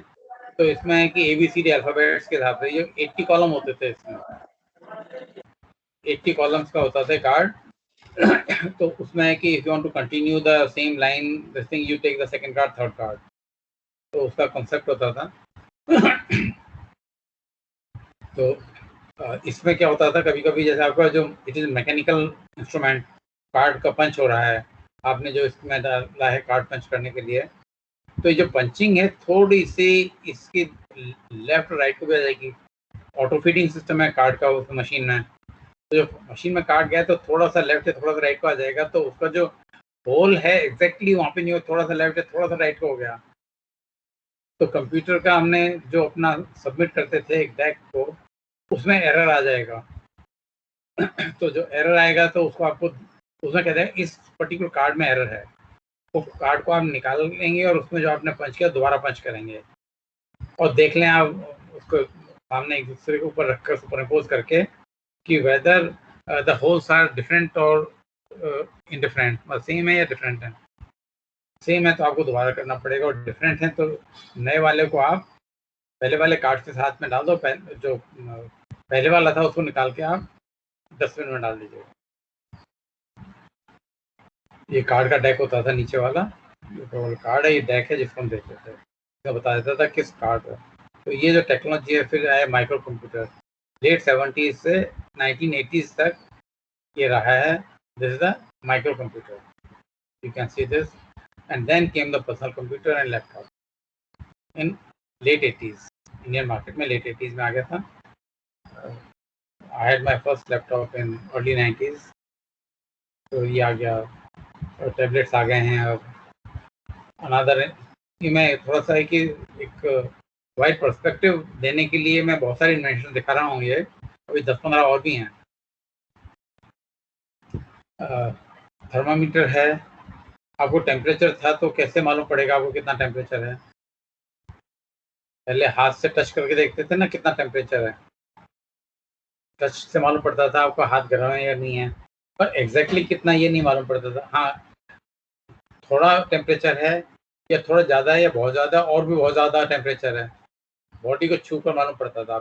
तो इसमें है कि ABCD अल्फ़ाबेट्स के हिसाब से ये 80 कॉलम होते थे इसमें, 80 कॉलम्स का होता था कार्ड। तो उसमें है कि if you want to continue the same line this thing, you take the second card, third card, तो उसका कॉन्सेप्ट होता था। तो इसमें क्या होता था, कभी कभी जैसे आपका जो it is mechanical instrument, card का पंच हो रहा है, आपने जो इसमें डाला है कार्ड पंच करने के लिए, तो ये जो पंचिंग है थोड़ी सी इसकी लेफ्ट राइट को भी आ जाएगी। ऑटो फीडिंग सिस्टम है कार्ड का उस मशीन में, तो जो मशीन में कार्ड गया तो थोड़ा सा लेफ्ट है, थोड़ा सा राइट को आ जाएगा, तो उसका जो होल है एग्जैक्टली वहाँ पे नहीं हो, थोड़ा सा लेफ्ट है, थोड़ा सा राइट को हो गया। तो कंप्यूटर का हमने जो अपना सबमिट करते थे एक डेक को, उसमें एरर आ जाएगा। तो जो एरर आएगा तो उसको आपको उसमें कहते हैं इस पर्टिकुलर कार्ड में एरर है, तो कार्ड को आप निकाल लेंगे और उसमें जो आपने पंच किया दोबारा पंच करेंगे, और देख लें आप उसको सामने एक दूसरे के ऊपर रखकर सुपरइम्पोज करके कि whether the holes are different और इनडिफरेंट, सेम है या डिफरेंट है। सेम है तो आपको दोबारा करना पड़ेगा, और डिफरेंट है तो नए वाले को आप पहले वाले कार्ड के साथ में डाल दो, जो पहले वाला था उसको निकाल के आप डस्टबिन में डाल दीजिए। ये कार्ड का डेक होता था नीचे वाला, ये कार्ड है, ये डेक है जिसको हम देखते थे, मैं बता देता था किस कार्ड है। तो ये जो टेक्नोलॉजी है, फिर आया माइक्रो कंप्यूटर, लेट 70s से 1980s तक ये रहा है। This is the micro computer, you can see this, and then came the personal computer and laptop in late 80s। Indian market में लेट 80s में आ गया था। I had my first laptop in early 90s, तो ये आ गया, और tablets आ गए हैं। अब अनदर मैं थोड़ा सा है कि एक वाइड पर्सपेक्टिव देने के लिए मैं बहुत सारी इन्वेंशन दिखा रहा हूँ, ये अभी 10-15 और भी हैं। थर्मामीटर है, आपको टेम्परेचर था तो कैसे मालूम पड़ेगा आपको कितना टेम्परेचर है? पहले हाथ से टच करके देखते थे ना कितना टेम्परेचर है, टच से मालूम पड़ता था आपका हाथ गर्म है या नहीं है, पर एग्जैक्टली कितना ये नहीं मालूम पड़ता था। हाँ, थोड़ा टेम्परेचर है या थोड़ा ज़्यादा है या बहुत ज़्यादा और भी बहुत ज़्यादा टेम्परेचर है, बॉडी को छू कर मालूम पड़ता था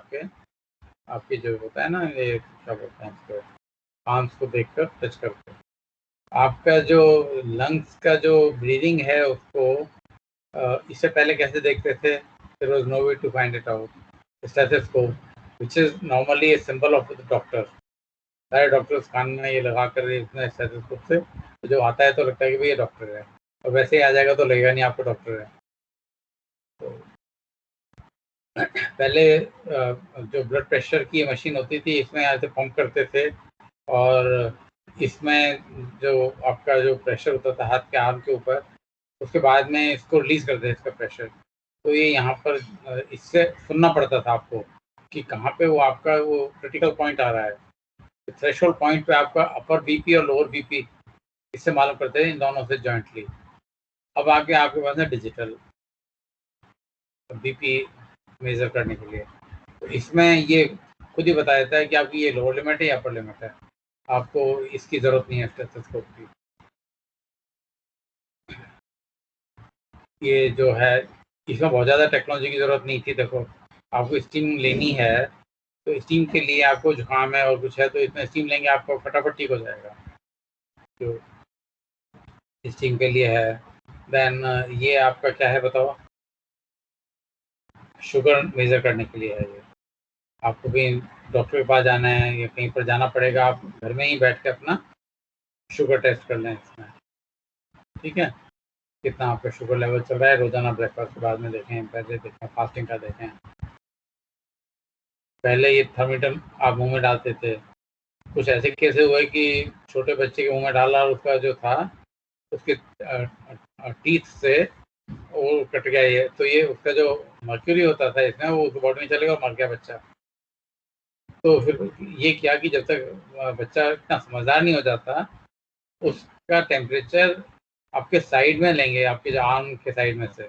आपके जो होता है ना, ये क्या बोलते हैं इसको, आर्म्स को देखकर टच करके। आपका जो लंग्स का जो ब्रीदिंग है उसको इससे पहले कैसे देखते थे? There was no way to find it out. Stethoscope, which is normally a symbol of the doctor, सारे डॉक्टर्स कान में ये लगा कर इतना स्टेथोस्कोप से तो जो आता है तो लगता है कि भाई ये डॉक्टर है, और वैसे ही आ जाएगा तो लगेगा नहीं आपको डॉक्टर है। तो पहले जो ब्लड प्रेशर की मशीन होती थी इसमें ऐसे पंप करते थे, और इसमें जो आपका जो प्रेशर होता था हाथ के आर्म के ऊपर, उसके बाद में इसको रिलीज करते थे इसका प्रेशर, तो ये यहाँ पर इससे सुनना पड़ता था आपको कि कहाँ पे वो आपका वो क्रिटिकल पॉइंट आ रहा है। थ्रेशोल्ड पॉइंट पे आपका अपर बीपी और लोअर बीपी इससे मालूम करते हैं इन दोनों से जॉइंटली। अब आगे आपके पास है डिजिटल बीपी मेजर करने के लिए। तो इसमें ये खुद ही बता देता है कि आपकी ये लोअर लिमिट है या अपर लिमिट है, आपको इसकी ज़रूरत नहीं है स्टेथोस्कोप की। ये जो है इसमें बहुत ज़्यादा टेक्नोलॉजी की ज़रूरत नहीं थी। देखो आपको स्टीम लेनी है तो स्टीम के लिए आपको जुकाम है और कुछ है तो इसमें स्टीम लेंगे आपको फटाफट ठीक हो जाएगा, जो स्टीम के लिए है। देन ये आपका क्या है बताओ, शुगर मेज़र करने के लिए है। ये आपको कहीं डॉक्टर के पास जाना है या कहीं पर जाना पड़ेगा, आप घर में ही बैठ के अपना शुगर टेस्ट कर लें इसमें, ठीक है। कितना आपका शुगर लेवल चल रहा है, रोज़ाना ब्रेकफास्ट के बाद में देखें, पहले देखें, फास्टिंग का देखें। पहले ये थर्मीटर आप मुंह में डालते थे, कुछ ऐसे केसेस हुए कि छोटे बच्चे के मुंह में डाला और उसका जो था उसके टीथ से वो कट गया। ये तो ये उसका जो मर्क्यूरी होता था इसमें वो उसके बॉडी में चलेगा और मर गया बच्चा। तो फिर ये किया कि जब तक बच्चा इतना समझदार नहीं हो जाता उसका टेम्परेचर आपके साइड में लेंगे, आपके जो आर्म के साइड में से,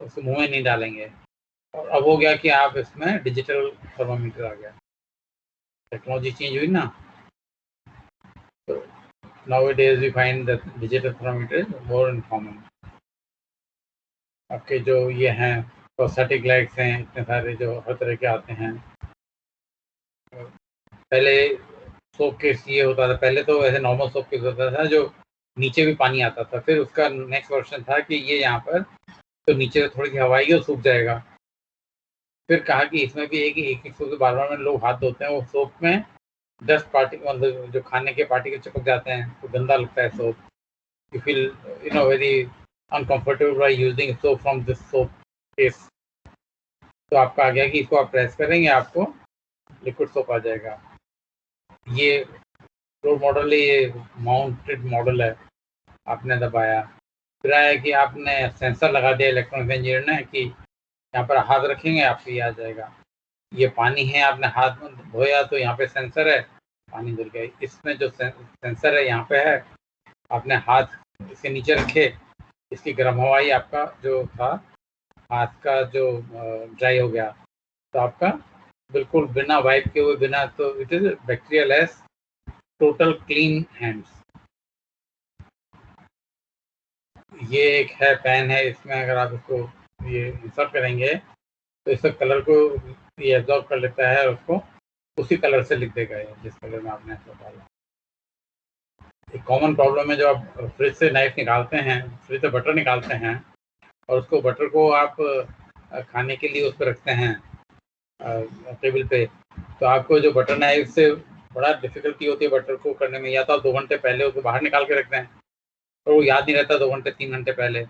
उसको मुंह में नहीं डालेंगे। और अब हो गया कि आप इसमें डिजिटल थर्मामीटर आ गया, टेक्नोलॉजी चेंज हुई ना। तो nowadays we find that digital thermometer is more common। आपके जो ये हैं प्रोस्थेटिक लाइट्स हैं इतने सारे जो हर तरह के आते हैं। पहले सोप केस ये होता था, पहले तो ऐसे नॉर्मल सोप केस होता था जो नीचे भी पानी आता था, फिर उसका नेक्स्ट वर्जन था कि ये यहाँ पर तो नीचे थोड़ी सी हवा आएगी और सूख जाएगा। फिर कहा कि इसमें भी है कि एक सोप से बार-बार में लोग हाथ धोते हैं, वो सोप में डस्ट पार्टिकल मतलब जो खाने के पार्टिकल चिपक जाते हैं तो गंदा लगता है soap. You feel very uncomfortable by using soap from this soap case. तो आपका आ गया कि इसको आप प्रेस करेंगे आपको लिक्विड सोप आ जाएगा। ये रोल मॉडल है, ये माउंटेड मॉडल है, आपने दबाया फिर आया कि आपने सेंसर लगा दिया इलेक्ट्रॉनिक इंजीनियर ने कि यहाँ पर हाथ रखेंगे आपको ये आ जाएगा। ये पानी है, आपने हाथ धोया तो यहाँ पे सेंसर है, पानी धुल गया। इसमें जो सेंसर है यहाँ पे है, आपने हाथ इसके नीचे रखे, इसकी गर्म हवाई आपका जो था हाथ का जो ड्राई हो गया तो आपका बिल्कुल बिना वाइप के हुए बिना, तो it is bacteria less total clean hands. ये एक है पेन है, इसमें अगर आप इसको ये इंसर्ट करेंगे तो इसका कलर को ये एब्जॉर्ब कर लेता है और उसको उसी कलर से लिख देगा ये जिस कलर में आपने इसको डाला। एक कॉमन प्रॉब्लम है जो आप फ्रिज से नाइफ निकालते हैं, फ्रिज से बटर निकालते हैं और उसको बटर को आप खाने के लिए उस पर रखते हैं टेबल पे, तो आपको जो बटर नाइफ से बड़ा डिफिकल्टी होती है बटर को करने में। या तो आप 2 घंटे पहले उसको बाहर निकाल के रखते हैं और वो याद नहीं रहता 2 घंटे 3 घंटे पहले।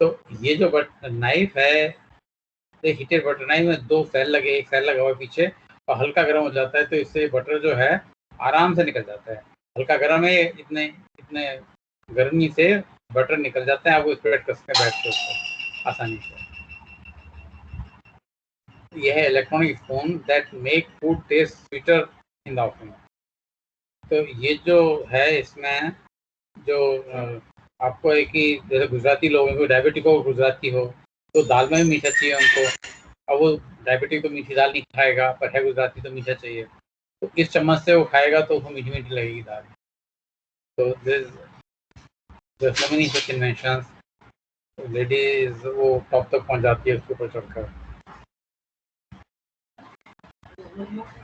तो ये जो नाइफ है, हीटेड बटर नाइफ में 2 सेल लगे, एक सेल लगा हुआ पीछे और हल्का गर्म हो जाता है तो इससे बटर जो है आराम से निकल जाता है। हल्का गर्म है, इतने इतने गर्मी से बटर निकल जाता है, आप वो स्प्रेड कर सकते हैं बैठ के ऊपर आसानी से। यह है electronic spoon that make food taste sweeter in the oven. तो ये जो है इसमें जो आपको है कि जैसे गुजराती लोगों को डायबिटिक हो, गुजराती हो तो दाल में भी मीठा चाहिए उनको। अब वो डायबिटिक तो मीठी दाल नहीं खाएगा, पर है गुजराती तो मीठा चाहिए, तो इस चम्मच से वो खाएगा तो उसको मीठी मीठी लगेगी दाल। तो there's so many such inventions। Ladies वो टॉप तक पहुंच जाती है उसके ऊपर चढ़कर।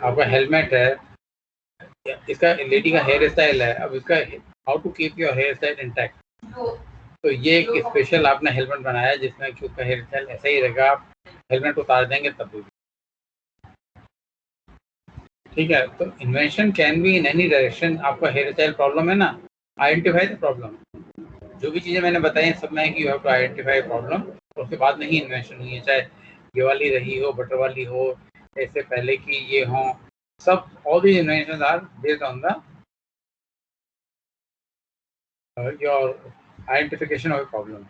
आपका हेलमेट है, इसका लेडी का हेयर स्टाइल है, अब इसका how to keep your hair style intact. तो ये एक स्पेशल आपने हेलमेट बनाया है जिसमें कि उसका हेयर स्टाइल ऐसा ही रहेगा, आप हेलमेट उतार देंगे तब भी, ठीक है। तो invention can be in any direction. आपका हेयर स्टाइल प्रॉब्लम है ना, आइडेंटिफाई द प्रॉब्लम। जो भी चीज़ें मैंने बताई सब में है कि you have to identify problem, और उसके बाद नहीं इन्वेंशन हुई है, चाहे ये वाली रही हो, बटर वाली हो, ऐसे पहले की ये हो, सब all the invention are based on the your identification of problem.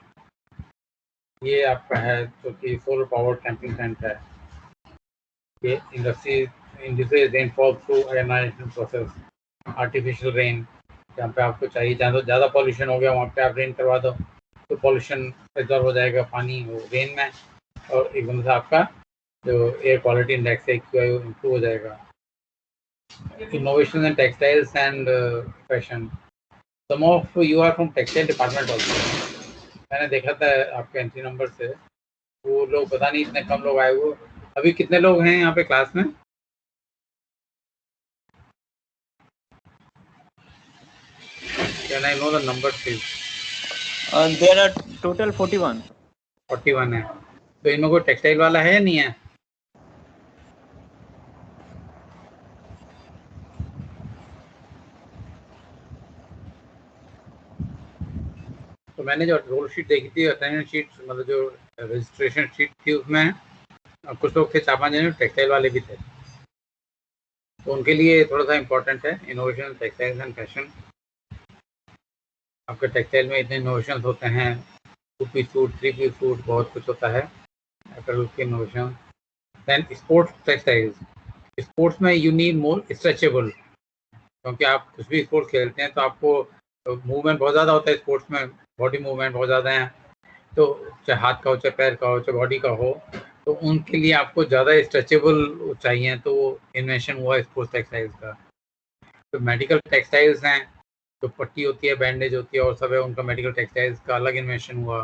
ये आपका है जो कि सोलर पावर कैंपिंग टेंट है। ये industry rainfall through ionization process, artificial rain, जहाँ पे आपको चाहिए, जहाँ तो ज़्यादा पॉल्यूशन हो गया वहाँ पे आप रेन करवा दो तो पॉल्यूशन एब्जॉर्ब हो जाएगा पानी वो रेन में, और एकदम से आपका जो एयर क्वालिटी इंडेक्स है QI इम्प्रूव हो जाएगा। Innovation in textiles and fashion, some of you are from textile department also. मैंने देखा था आपके एंट्री नंबर से, वो लोग पता नहीं इतने कम लोग आए हुए। अभी कितने लोग हैं यहाँ पे क्लास में? Can I know the number please? There are total 41. 41 है। तो इनमें कोई टेक्सटाइल वाला है या नहीं है? तो मैंने जो रोल शीट देखी थी, असाइनमेंट शीट, मतलब जो रजिस्ट्रेशन शीट थी, उसमें कुछ लोग थे, 4-5 जने टेक्सटाइल वाले भी थे, तो उनके लिए थोड़ा सा इम्पोर्टेंट है इनोवेशन टेक्सटाइल्स एंड फैशन। आपके टेक्सटाइल में इतने इनोवेशन होते हैं, 2-पीस सूट, 3-पीस सूट, बहुत कुछ होता है अपैरल के innovation. Then sports textiles, sports में यू नीड मोर स्ट्रेचेबल, क्योंकि आप कुछ भी स्पोर्ट्स खेलते हैं तो आपको मूवमेंट बहुत ज़्यादा होता है स्पोर्ट्स में, बॉडी मूवमेंट बहुत ज़्यादा है, तो चाहे हाथ का हो, चाहे पैर का हो, चाहे बॉडी का हो, तो उनके लिए आपको ज़्यादा स्ट्रेचेबल चाहिए, तो वो इन्वेंशन हुआ स्पोर्ट्स टेक्सटाइल्स का। तो मेडिकल टेक्सटाइल्स हैं, तो पट्टी होती है, बैंडेज होती है और सब है, उनका मेडिकल टेक्सटाइल्स का अलग इन्वेंशन हुआ।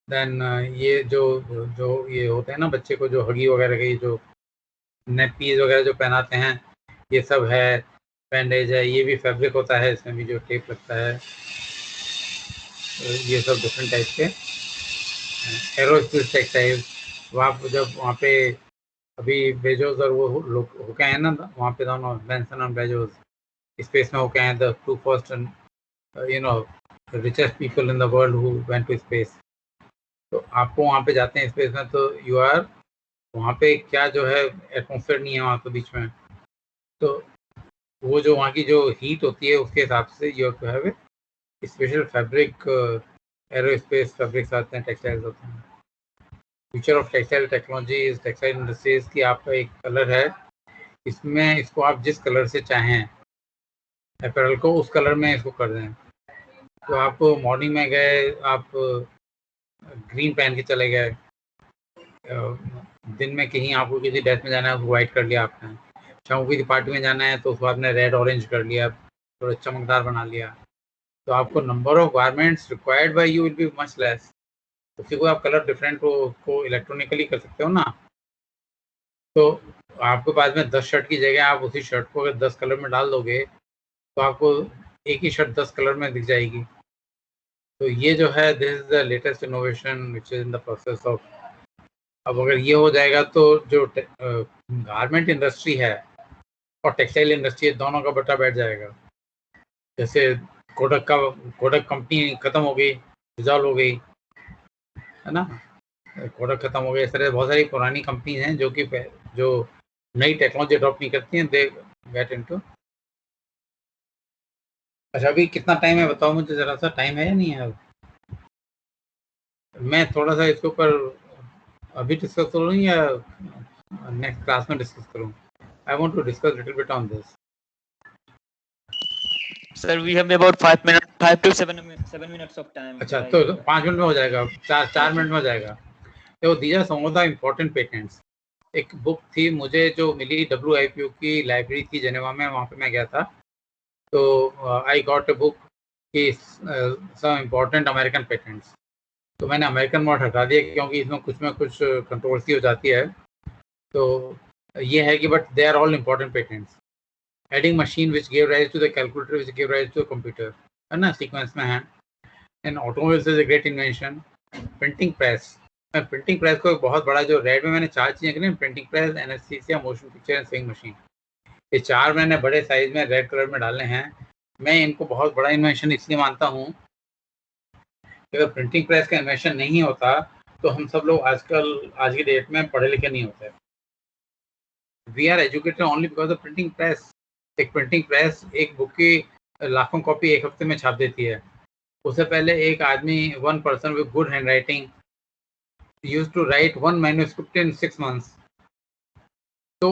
देन ये जो जो ये होते हैं ना बच्चे को, जो हगी वगैरह के जो नेपीज वगैरह जो पहनाते हैं, ये सब है, बैंडेज है, ये भी फैब्रिक होता है, इसमें भी जो टेप लगता है, ये सब डिफरेंट टाइप के। एरोस्पेस टेक्सटाइल, वहाँ जब वहाँ पे अभी बेजोस और वो लोग होके हैं ना वहाँ पे, दोनों बेंसन और बेजोस स्पेस में होके हैं, the two first you know richest people in the world who went to space. तो आपको वहाँ पे जाते हैं स्पेस में, तो यू आर वहाँ पे क्या जो है एटमोसफेयर नहीं है वहाँ पे बीच में, तो वो जो वहाँ की जो हीट होती है उसके हिसाब से you have to have special fabric, aerospace fabrics आते हैं, टेक्सटाइल्स होते हैं। Future of textile technology, textile industries की आपका एक कलर है, इसमें इसको आप जिस कलर से चाहें अपैरल को, उस कलर में इसको कर दें। तो आप मॉर्निंग में गए, आप ग्रीन पहन के चले गए, दिन में कहीं आपको किसी डेथ में जाना है, उसको वाइट कर लिया आपने, शाम को किसी पार्टी में जाना है तो उसको आपने रेड ऑरेंज कर लिया, थोड़ा चमकदार बना लिया, तो आपको number of garments required by you will be much less. उसी को आप कलर डिफरेंट को इलेक्ट्रॉनिकली कर सकते हो ना, तो आपके पास में 10 शर्ट की जगह आप उसी शर्ट को अगर 10 कलर में डाल दोगे तो आपको एक ही शर्ट 10 कलर में दिख जाएगी। तो ये जो है, this is the latest innovation which is in the process of. अब अगर ये हो जाएगा तो जो गारमेंट इंडस्ट्री है और टेक्सटाइल इंडस्ट्री, दोनों का बट्टा बैठ जाएगा। जैसे कोडक कंपनी खत्म हो गई, डिजॉल्व हो गई, है ना, कोडक खत्म हो गया। इस तरह बहुत सारी पुरानी कंपनी हैं जो कि जो नई टेक्नोलॉजी अडॉप्ट नहीं करती हैं, दे गेट इनटू। अच्छा, अभी कितना टाइम है बताओ मुझे ज़रा सा, टाइम है या नहीं है? मैं थोड़ा सा इसके ऊपर अभी डिस्कस करूँ या नेक्स्ट क्लास में डिस्कस करूँ? I want to discuss little bit on this. Sir, we have about 5 to 7 minutes of time. अच्छा, तो 5 मिनट में हो जाएगा, 4 मिनट में हो जाएगा। तो these are some of the important patents. एक बुक थी मुझे जो मिली, WIPO की लाइब्रेरी थी जेनेवा में, वहाँ पे मैं गया था, तो आई गॉट अ बुक की सम इम्पोर्टेंट अमेरिकन पेटेंट्स। तो मैंने अमेरिकन वर्ड हटा दिया क्योंकि इसमें कुछ कंट्रोवर्सी हो जाती है। तो ये है कि but they are all important patents. Adding machine which give rise to the calculator which give rise to computer, है ना, सीक्वेंस में है। And automobiles is a great invention. Printing press, मैं प्रिंटिंग प्रेस को बहुत बड़ा, जो रेड में मैंने 4 चीज़ें करी, printing press, anaesthesia, motion picture and swing machine, ये 4 मैंने बड़े साइज में रेड कलर में डाले हैं। मैं इनको बहुत बड़ा इन्वेंशन इसलिए मानता हूँ कि अगर प्रिंटिंग प्रेस का इन्वेंशन नहीं होता तो हम सब लोग आज की डेट में पढ़े लिखे नहीं होते। We are educated only because of printing press. एक प्रिंटिंग प्रेस एक बुक की लाखों कॉपी एक हफ्ते में छाप देती है, उससे पहले एक आदमी, one person with good hand writing used to write 1 manuscript in 6 months. तो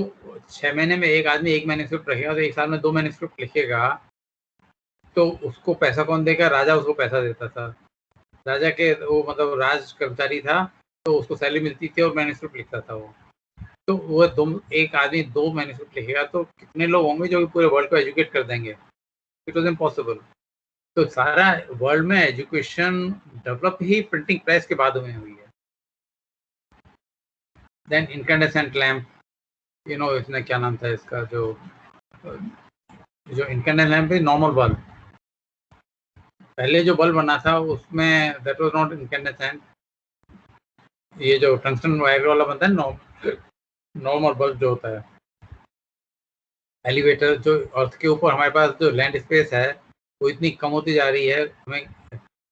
6 महीने में एक आदमी 1 मैन्युस्क्रिप्ट लिखेगा, तो 1 साल में 2 मैन्युस्क्रिप्ट लिखेगा, तो उसको पैसा कौन देगा? राजा उसको पैसा देता था। राजा के वो मतलब राज कर्मचारी था, तो उसको सैलरी मिलती थी और मैन्युस्क्रिप्ट लिखता था वो। तो वो एक आदमी 2 मैन्युस्क्रिप्ट लिखेगा, तो कितने लोग होंगे जो पूरे वर्ल्ड को एजुकेट कर देंगे? It was impossible. तो सारा वर्ल्ड में एजुकेशन डेवलप ही प्रिंटिंग प्रेस के बाद में हुई है। देन इनकैंडेसेंट लैम्प, इसने क्या नाम था इसका, जो इनकैंडेसेंट लैम्प है, नॉर्मल बल्ब। पहले जो बल्ब बना था उसमें दैट वाज नॉट इनकैंडेसेंट। ये जो टंगस्टन वायर वाला बनता है नॉर्मल बल्ब जो होता है। एलिवेटर, जो अर्थ के ऊपर हमारे पास जो लैंड स्पेस है वो इतनी कम होती जा रही है, हमें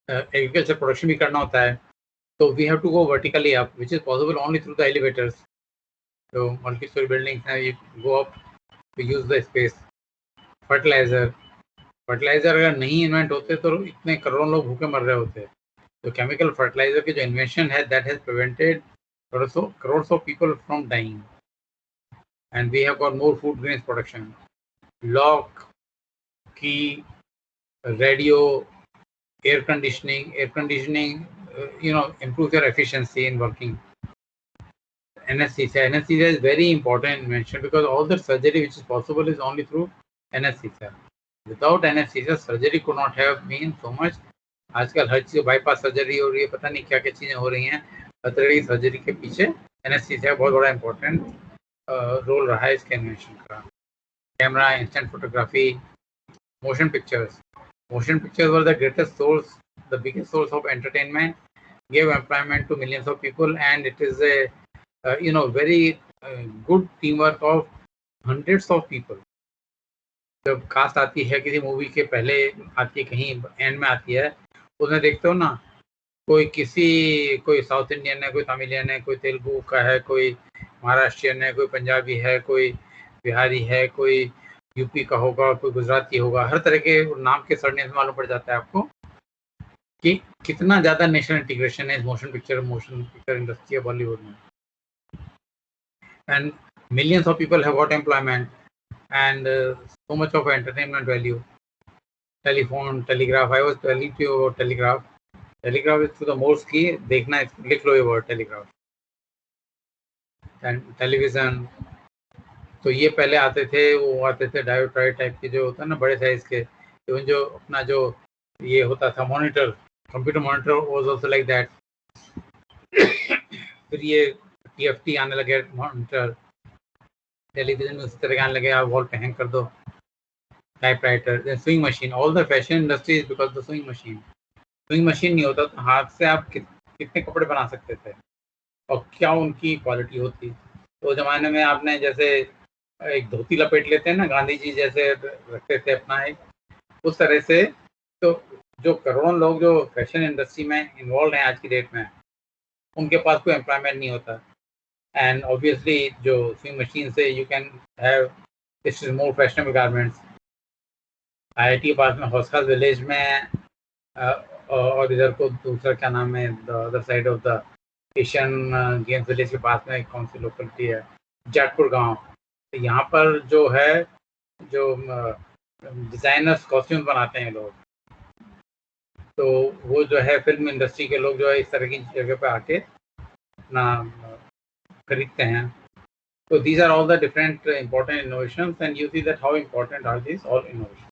एग्रीकल्चर प्रोडक्शन भी करना होता है, तो we have to go vertically up, which is possible only through the elevators. तो मल्टी स्टोरी बिल्डिंग्स हैं, you go up to use the space. Fertiliser अगर नहीं इन्वेंट होते तो इतने करोड़ों लोग भूखे मर रहे होते। तो केमिकल फर्टिलाइजर के जो इन्वेंशन है, that has prevented crores of people from dying, and we have got more food grains production. Lock, key, radio, air conditioning, improves your efficiency in working. Anesthesia is very important invention, because all the surgery which is possible is only through anesthesia. Without anesthesia, surgery could not have been so much. आजकल हर चीज bypass surgery हो रही है, पता नहीं क्या क्या चीजें हो रही हैं। हर की सर्जरी के पीछे एनेस्थीसिया बहुत बड़ा इंपॉर्टेंट रोल रहा है इसके इन्वेंशन का। Camera, instant photography, motion pictures were the greatest source, the biggest source of entertainment, gave employment to millions of people, and it is a very good teamwork of hundreds of people. जब cast आती है किसी movie के, पहले आती है, कहीं and में आती है, उसमें देखते हो ना, कोई साउथ इंडियन है, कोई तमिलियन है, कोई तेलुगु का है, कोई महाराष्ट्रियन है, कोई पंजाबी है, कोई बिहारी है, कोई यूपी का होगा, कोई गुजराती होगा। हर तरह के नाम के सरनेम मालूम पड़ जाता है आपको कि कितना ज़्यादा नेशनल इंटीग्रेशन है इस मोशन पिक्चर इंडस्ट्री बॉलीवुड में। And millions of people have got employment, and so much of entertainment value. Telephone, telegraph, I was telling you about telegraph. Telegraph is through the Morse key. देखना, लिख लो ये word telegraph. And television, तो ये पहले आते थे diode type के, जो होता है ना बड़े साइज के, इवन जो अपना जो ये होता था monitor, computer monitor was also like that. फिर ये TFT आने लगे मॉनिटर, टेलीविजन में उसी तरह आने लगे, आप वॉल पे हैंग कर दो। Typewriter, then sewing machine, all the fashion industry is because the sewing machine. Sewing machine नहीं होता तो हाथ से आप कितने कपड़े बना सकते थे और क्या उनकी क्वालिटी होती। तो ज़माने में आपने जैसे एक धोती लपेट लेते हैं ना, गांधी जी जैसे रखते थे अपना एक, उस तरह से। तो जो करोड़ों लोग जो फैशन इंडस्ट्री में इन्वॉल्व हैं आज की डेट में, उनके पास कोई एम्प्लॉयमेंट नहीं होता। And obviously जो स्विंग मशीन से you can have this is more fashionable garments. IIT के पास में हौसखास विलेज में और इधर को दूसरा क्या नाम है, the other side of the Asian games village के पास में कौन सी लोकेलिटी है, जाटपुर गांव। तो यहाँ पर जो है, जो डिज़ाइनर्स कॉस्ट्यूम बनाते हैं लोग, तो वो जो है फिल्म इंडस्ट्री के लोग जो है इस तरह की जगह पे आके अपना खरीदते हैं। So these are all the different important innovations, and you see that how important are these all innovations.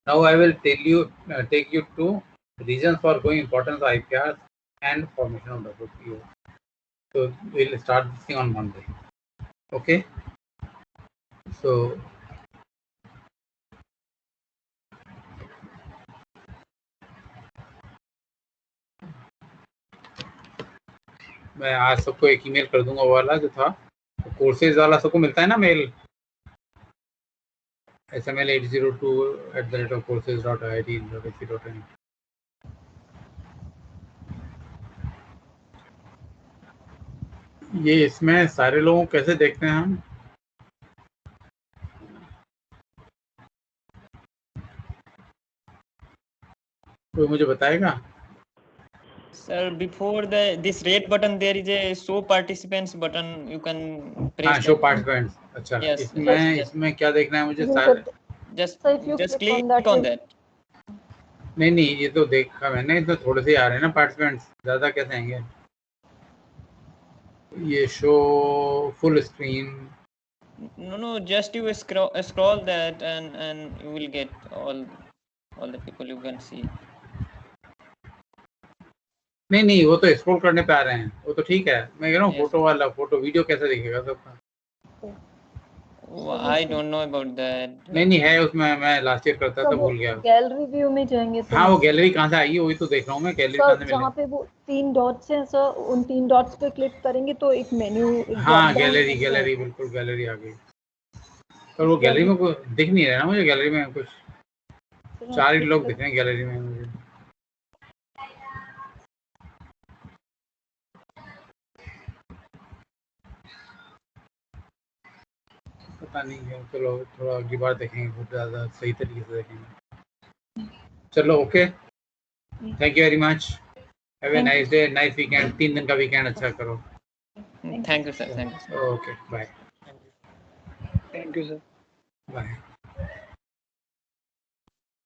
Now I will take you to reasons for growing importance of IPRs and formation of WTO. So we'll start this thing on Monday. Okay. So मैं आज सबको एक email कर दूंगा, वो वाला जो था कोर्सेज वाला, सबको मिलता है ना मेल, sml802@courses.iit.ac.in। ये इसमें सारे लोगों कैसे देखते हैं हम, कोई मुझे बताएगा? Sir, before this red button, there is a show participants button. You can press हाँ, शो that. पार्टिसिपेंट्स। अच्छा, Yes, इसमें क्या देखना है मुझे? You सारे could, just so if you just click click on that, on you- that. नहीं, ये तो देखा मैंने, इसमें थोड़े से आ रहे हैं ना पार्टिसिपेंट्स, ज्यादा कैसे आएंगे? ये show full screen. No, just you scroll that and you will get all the people you can see. नहीं, वो तो स्क्रॉल करने पे आ रहे हैं, वो तो ठीक है। मैं कह रहा हूँ Yes. फोटो वाला, फोटो वीडियो कैसे दिखेगा सबका? I don't know about that. नहीं है उसमें, मैं लास्ट ईयर करता था, सब भूल गया। गैलरी व्यू में जाएंगे तो हाँ, वो गैलरी कहाँ से आई है, वही तो देख रहा हूँ मैं, गैलरी कहाँ से सर जहाँ मिलेगी? पे वो 3 डॉट्स हैं सर, उन 3 डॉट्स पे क्लिक करेंगे तो एक मेन्यू हाँ, गैलरी बिल्कुल, गैलरी आ गई। पर वो गैलरी में कुछ दिख नहीं रहा ना मुझे, गैलरी में कुछ 4 ही लोग दिख रहे हैं गैलरी में मुझे। पता नहीं है, चलो थोड़ा अगली बार देखेंगे, बहुत ज़्यादा सही तरीके से देखेंगे। चलो, okay, thank you very much, have a nice day, nice weekend. 3 दिन का वीकेंड अच्छा करो। Thank you, sir. Thank you, sir. Okay, bye. Thank you, sir. Bye.